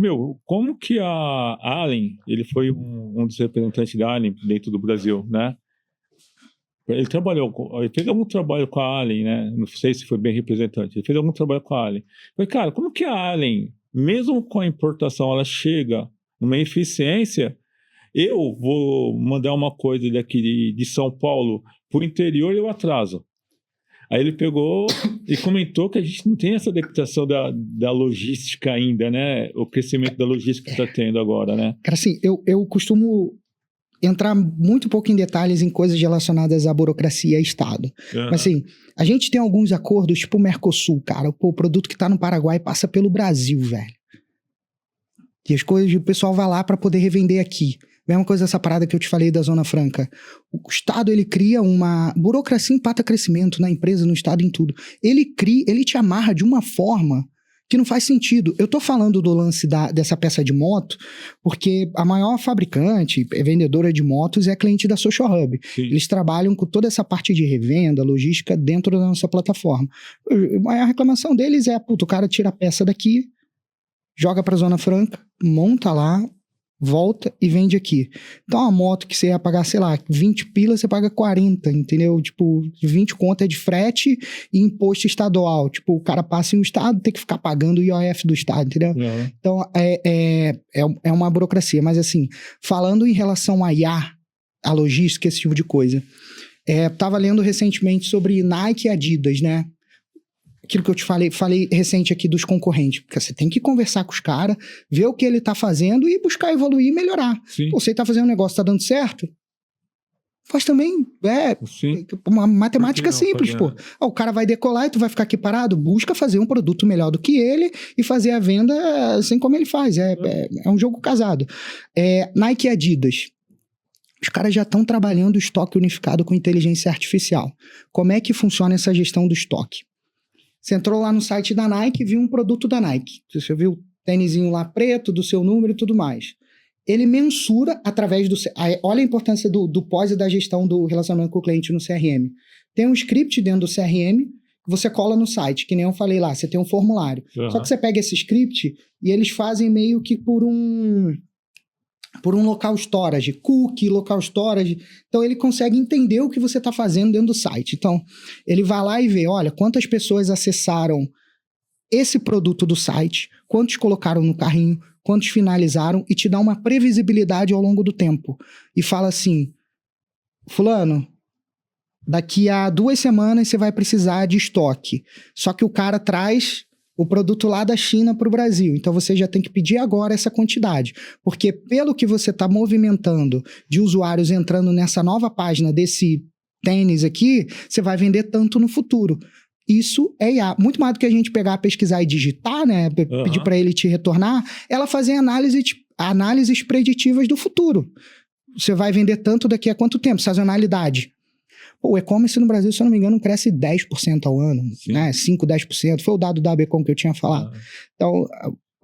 como que a Allen, ele foi um dos representantes da Allen dentro do Brasil, né? Ele fez algum trabalho com a Allen, né? Não sei se foi bem representante. Ele fez algum trabalho com a Allen. Eu falei, cara, como que a Allen, mesmo com a importação, ela chega numa eficiência? Eu vou mandar uma coisa daqui de São Paulo para o interior e eu atraso. Aí ele pegou e comentou que a gente não tem essa adaptação da logística ainda, né? O crescimento da logística que está tendo agora, né? Cara, assim, eu costumo entrar muito pouco em detalhes em coisas relacionadas à burocracia e Estado. Mas assim, a gente tem alguns acordos, tipo o Mercosul, cara. O produto que tá no Paraguai passa pelo Brasil, velho. E as coisas, o pessoal vai lá para poder revender aqui. Mesma coisa essa parada que eu te falei da Zona Franca. O Estado, ele cria uma... Burocracia empata crescimento na empresa, no Estado, em tudo. Ele te amarra de uma forma que não faz sentido. Eu tô falando do lance dessa peça de moto, porque a maior fabricante, vendedora de motos, é cliente da Social Hub. Sim. Eles trabalham com toda essa parte de revenda, logística, dentro da nossa plataforma. A maior reclamação deles é, o cara tira a peça daqui, joga pra Zona Franca, monta lá, volta e vende aqui. Então, uma moto que você ia pagar, sei lá, 20 pilas, você paga 40, entendeu? Tipo, 20 conta é de frete e imposto estadual. Tipo, o cara passa em um estado, tem que ficar pagando o IOF do estado, entendeu? Uhum. Então, é uma burocracia. Mas, assim, falando em relação a IA, a logística, esse tipo de coisa, tava lendo recentemente sobre Nike e Adidas, né? Aquilo que eu te falei recente aqui dos concorrentes, porque você tem que conversar com os caras, ver o que ele tá fazendo e buscar evoluir e melhorar. Pô, você tá fazendo um negócio, tá dando certo? Faz também, uma matemática simples, pô. O cara vai decolar e tu vai ficar aqui parado, busca fazer um produto melhor do que ele e fazer a venda assim como ele faz, é um jogo casado. Nike e Adidas. Os caras já estão trabalhando o estoque unificado com inteligência artificial. Como é que funciona essa gestão do estoque? Você entrou lá no site da Nike e viu um produto da Nike. Você viu o tênisinho lá preto, do seu número e tudo mais. Ele mensura através do... Olha a importância do pós e da gestão do relacionamento com o cliente no CRM. Tem um script dentro do CRM que você cola no site, que nem eu falei lá, você tem um formulário. Uhum. Só que você pega esse script e eles fazem meio que por um local storage, cookie, local storage. Então, ele consegue entender o que você está fazendo dentro do site. Então, ele vai lá e vê, olha, quantas pessoas acessaram esse produto do site, quantos colocaram no carrinho, quantos finalizaram, e te dá uma previsibilidade ao longo do tempo. E fala assim, fulano, daqui a 2 semanas você vai precisar de estoque. Só que o cara traz o produto lá da China para o Brasil. Então, você já tem que pedir agora essa quantidade. Porque pelo que você está movimentando de usuários entrando nessa nova página desse tênis aqui, você vai vender tanto no futuro. Isso é IA. Muito mais do que a gente pegar, pesquisar e digitar, né? Pedir para ele te retornar, ela fazer análises preditivas do futuro. Você vai vender tanto daqui a quanto tempo? Sazonalidade. O e-commerce no Brasil, se eu não me engano, cresce 10% ao ano, né? 5%, 10%. Foi o dado da ABECOM que eu tinha falado. Então,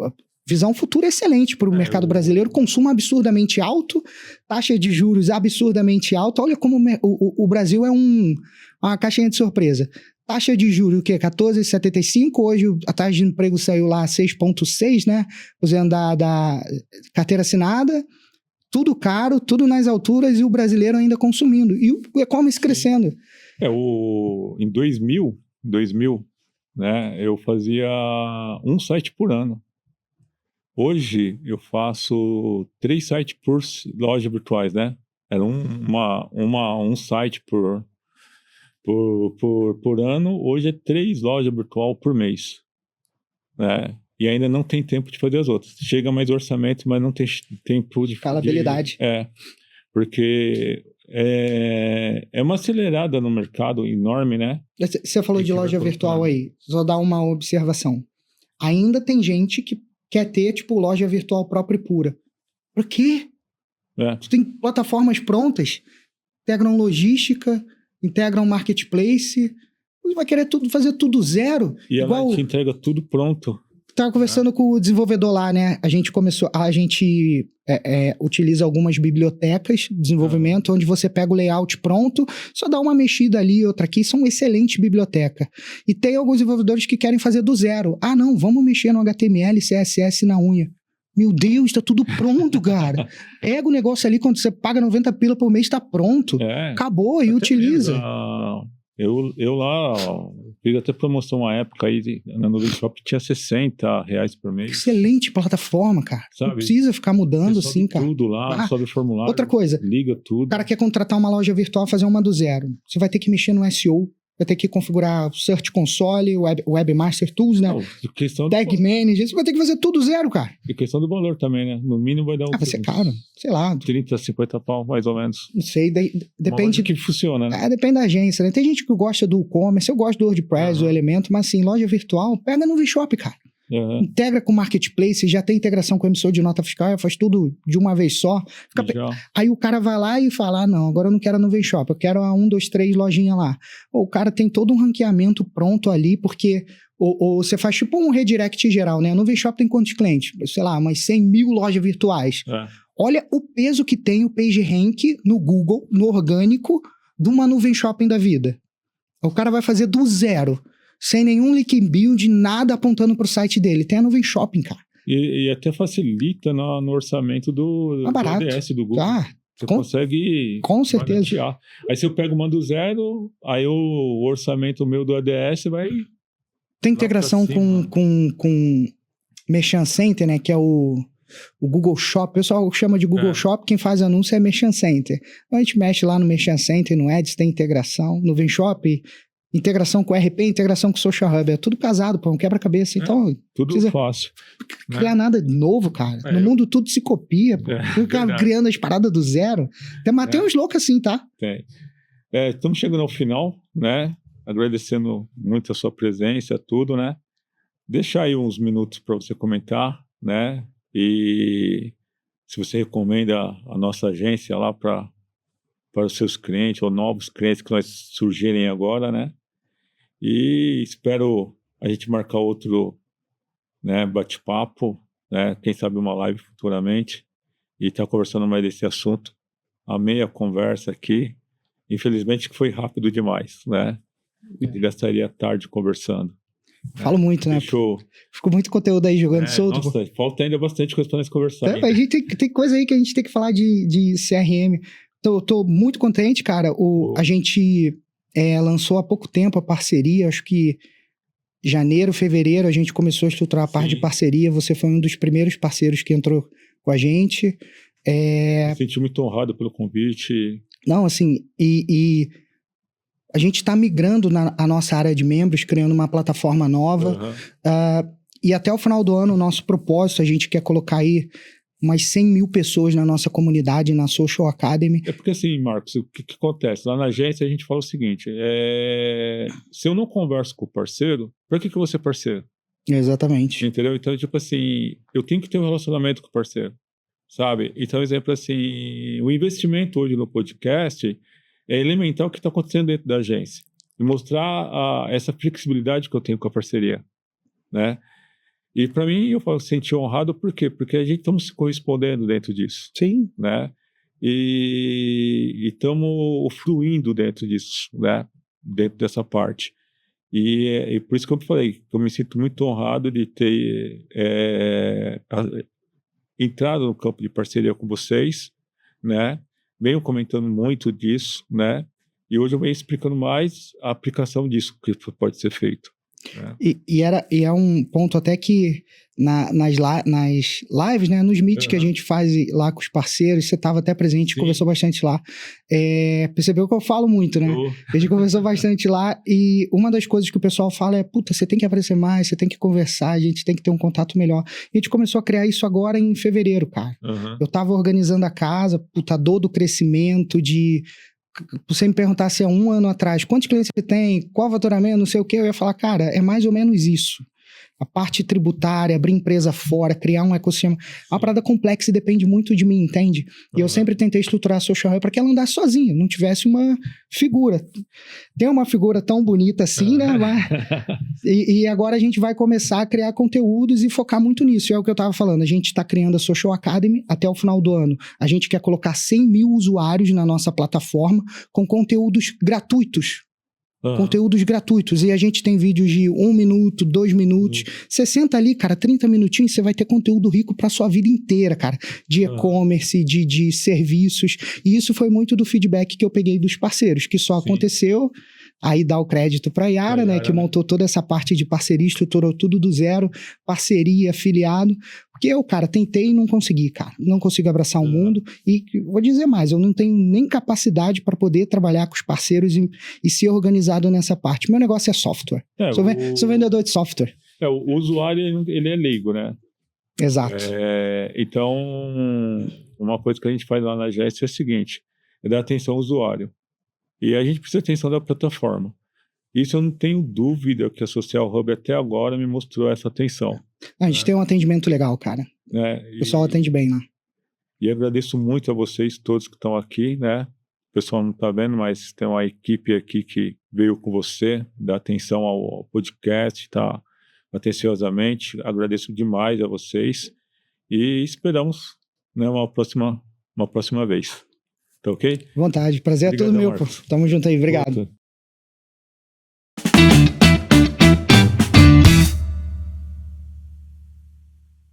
a visão futura é excelente para o mercado brasileiro. Consumo absurdamente alto, taxa de juros absurdamente alta. Olha como o Brasil é uma caixinha de surpresa. taxa de juros, o quê? 14,75, hoje a taxa de emprego saiu lá 6,6, né? Usando da carteira assinada, tudo caro, tudo nas alturas e o brasileiro ainda consumindo. E o e-commerce crescendo. Em 2000, né, eu fazia um site por ano. Hoje eu faço 3 sites por loja virtuais, né? Era um site por ano. Hoje é 3 lojas virtual por mês, né? E ainda não tem tempo de fazer as outras. Chega mais orçamento, mas não tem tempo de... Escalabilidade. Porque é uma acelerada no mercado enorme, né? Você falou de loja virtual aí. Só dar uma observação. Ainda tem gente que quer ter, tipo, loja virtual própria e pura. Por quê? Tu tem plataformas prontas, integram logística, integram marketplace. Você vai querer fazer tudo zero. E ela te entrega tudo pronto. Tava conversando com o desenvolvedor lá, né? A gente utiliza algumas bibliotecas de desenvolvimento, onde você pega o layout pronto, só dá uma mexida ali, outra aqui, são excelentes bibliotecas. E tem alguns desenvolvedores que querem fazer do zero. Ah, não, vamos mexer no HTML, CSS na unha. Meu Deus, tá tudo pronto, cara. Pega o negócio ali, quando você paga 90 pila por mês, tá pronto. Acabou e utiliza. Eu lá fiz até promoção uma época aí na Nuvem Shop, tinha R$60 por mês. Excelente plataforma, cara. Sabe? Não precisa ficar mudando assim, cara. Tudo lá, sobe o formulário. Outra coisa. Liga tudo. O cara quer contratar uma loja virtual, fazer uma do zero. Você vai ter que mexer no SEO. Vai ter que configurar o Search Console, o Webmaster Tools, né? Tag Manager. Você vai ter que fazer tudo zero, cara. E questão do valor também, né? No mínimo vai dar vai ser caro. Sei lá. 30, 50 pau, mais ou menos. Não sei. Depende. Que funciona, né? Depende da agência, né? Tem gente que gosta do e-commerce. Eu gosto do WordPress, do Elementor. Mas assim, loja virtual, pega no VShop, cara. Integra com o Marketplace, já tem integração com o emissor de nota fiscal, faz tudo de uma vez só. Aí o cara vai lá e fala, não, agora eu não quero a Nuvem Shop, eu quero a 1, 2, 3 lojinha lá. O cara tem todo um ranqueamento pronto ali, porque ou você faz tipo um redirect geral, né? A Nuvem Shop tem quantos clientes? Sei lá, umas 100 mil lojas virtuais. Olha o peso que tem o PageRank no Google, no orgânico, de uma Nuvem Shopping da vida. O cara vai fazer do zero, sem nenhum link build, nada apontando pro site dele. Tem a Nuvem Shopping, cara. E até facilita no orçamento do ADS do Google. Você consegue... Com certeza. Baratear. Aí se eu pego, mando zero, aí o orçamento meu do ADS vai... Tem integração com Merchant Center, né? Que é o Google Shop. O pessoal chama de Google Shop, quem faz anúncio é Merchant Center. Então a gente mexe lá no Merchant Center, no Ads, tem integração. No VenShop... Integração com RP, integração com Social Hub. É tudo casado, pô, um quebra-cabeça. Então, tudo fácil. Criar nada de novo, cara. No mundo tudo se copia, pô. O cara criando as paradas do zero. Tem uns loucos assim, tá? Tem. Estamos chegando ao final, né? Agradecendo muito a sua presença, tudo, né? Deixa aí uns minutos para você comentar, né? E se você recomenda a nossa agência lá para os seus clientes ou novos clientes que nós surgirem agora, né? E espero a gente marcar outro, né, bate-papo, né? Quem sabe uma live futuramente e estar conversando mais desse assunto. Amei a conversa aqui. Infelizmente que foi rápido demais, né? E gastaria a tarde conversando. Falo muito, né? Fico muito conteúdo aí jogando solto. Nossa, falta ainda bastante coisa para nós conversar. A gente tem coisa aí que a gente tem que falar de CRM. Tô muito contente, cara. A gente lançou há pouco tempo a parceria, acho que janeiro, fevereiro, a gente começou a estruturar a parte de parceria. Você foi um dos primeiros parceiros que entrou com a gente. Me senti muito honrado pelo convite. Não, assim, e a gente está migrando a nossa área de membros, criando uma plataforma nova. E até o final do ano, o nosso propósito, a gente quer colocar aí umas 100 mil pessoas na nossa comunidade, na Social Academy. Porque assim, Marcos, o que acontece? Lá na agência a gente fala o seguinte, se eu não converso com o parceiro, para que eu vou ser parceiro? Exatamente. Entendeu? Então, tipo assim, eu tenho que ter um relacionamento com o parceiro, sabe? Então, exemplo assim, o investimento hoje no podcast é elementar o que está acontecendo dentro da agência e mostrar essa flexibilidade que eu tenho com a parceria, né? E para mim, eu falo, senti honrado, por quê? Porque a gente estamos se correspondendo dentro disso. Sim. Né? E estamos fluindo dentro disso, né? Dentro dessa parte. E por isso que eu falei, que eu me sinto muito honrado de ter entrado no campo de parceria com vocês, né? Venho comentando muito disso, né? E hoje eu venho explicando mais a aplicação disso que pode ser feito. Né? E é um ponto até que nas lives, né, nos meets que a gente faz lá com os parceiros, você estava até presente, conversou bastante lá, percebeu que eu falo muito, né? A gente conversou bastante lá e uma das coisas que o pessoal fala é, puta, você tem que aparecer mais, você tem que conversar, a gente tem que ter um contato melhor. E a gente começou a criar isso agora em fevereiro, cara. Eu estava organizando a casa, puta, dor do crescimento, de... Você me perguntasse há um ano atrás, quantos clientes você tem, qual o faturamento, não sei o que, eu ia falar, cara, é mais ou menos isso. A parte tributária, abrir empresa fora, criar um ecossistema. É uma parada complexa e depende muito de mim, entende? E eu sempre tentei estruturar a Social Hub para que ela andasse sozinha, não tivesse uma figura. Tem uma figura tão bonita assim, né? Mas... E agora a gente vai começar a criar conteúdos e focar muito nisso. É o que eu estava falando, a gente está criando a Social Academy até o final do ano. A gente quer colocar 100 mil usuários na nossa plataforma com conteúdos gratuitos. Conteúdos gratuitos, e a gente tem vídeos de 1 minuto, 2 minutos, você senta ali, cara, 30 minutinhos, você vai ter conteúdo rico pra sua vida inteira, cara, de e-commerce, de serviços, e isso foi muito do feedback que eu peguei dos parceiros, que só aconteceu, aí dá o crédito pra Yara, né, que montou toda essa parte de parceria, estruturou tudo do zero, parceria, afiliado, porque eu, cara, tentei e não consegui, cara, não consigo abraçar o mundo, e vou dizer mais, eu não tenho nem capacidade para poder trabalhar com os parceiros e ser organizado nessa parte. Meu negócio é software. Sou vendedor de software. O usuário, ele é leigo, né? Exato. Então, uma coisa que a gente faz lá na GES é o seguinte, é dar atenção ao usuário. E a gente precisa ter atenção da plataforma. Isso eu não tenho dúvida que a Social Hub até agora me mostrou essa atenção. A gente tem um atendimento legal, cara. O pessoal atende bem, né? E agradeço muito a vocês todos que estão aqui, né? O pessoal não está vendo, mas tem uma equipe aqui que veio com você, dá atenção ao podcast, tá atenciosamente. Agradeço demais a vocês e esperamos, né, uma próxima vez. Tá ok? Vontade. Prazer é todo meu, pô. Tamo junto aí. Obrigado.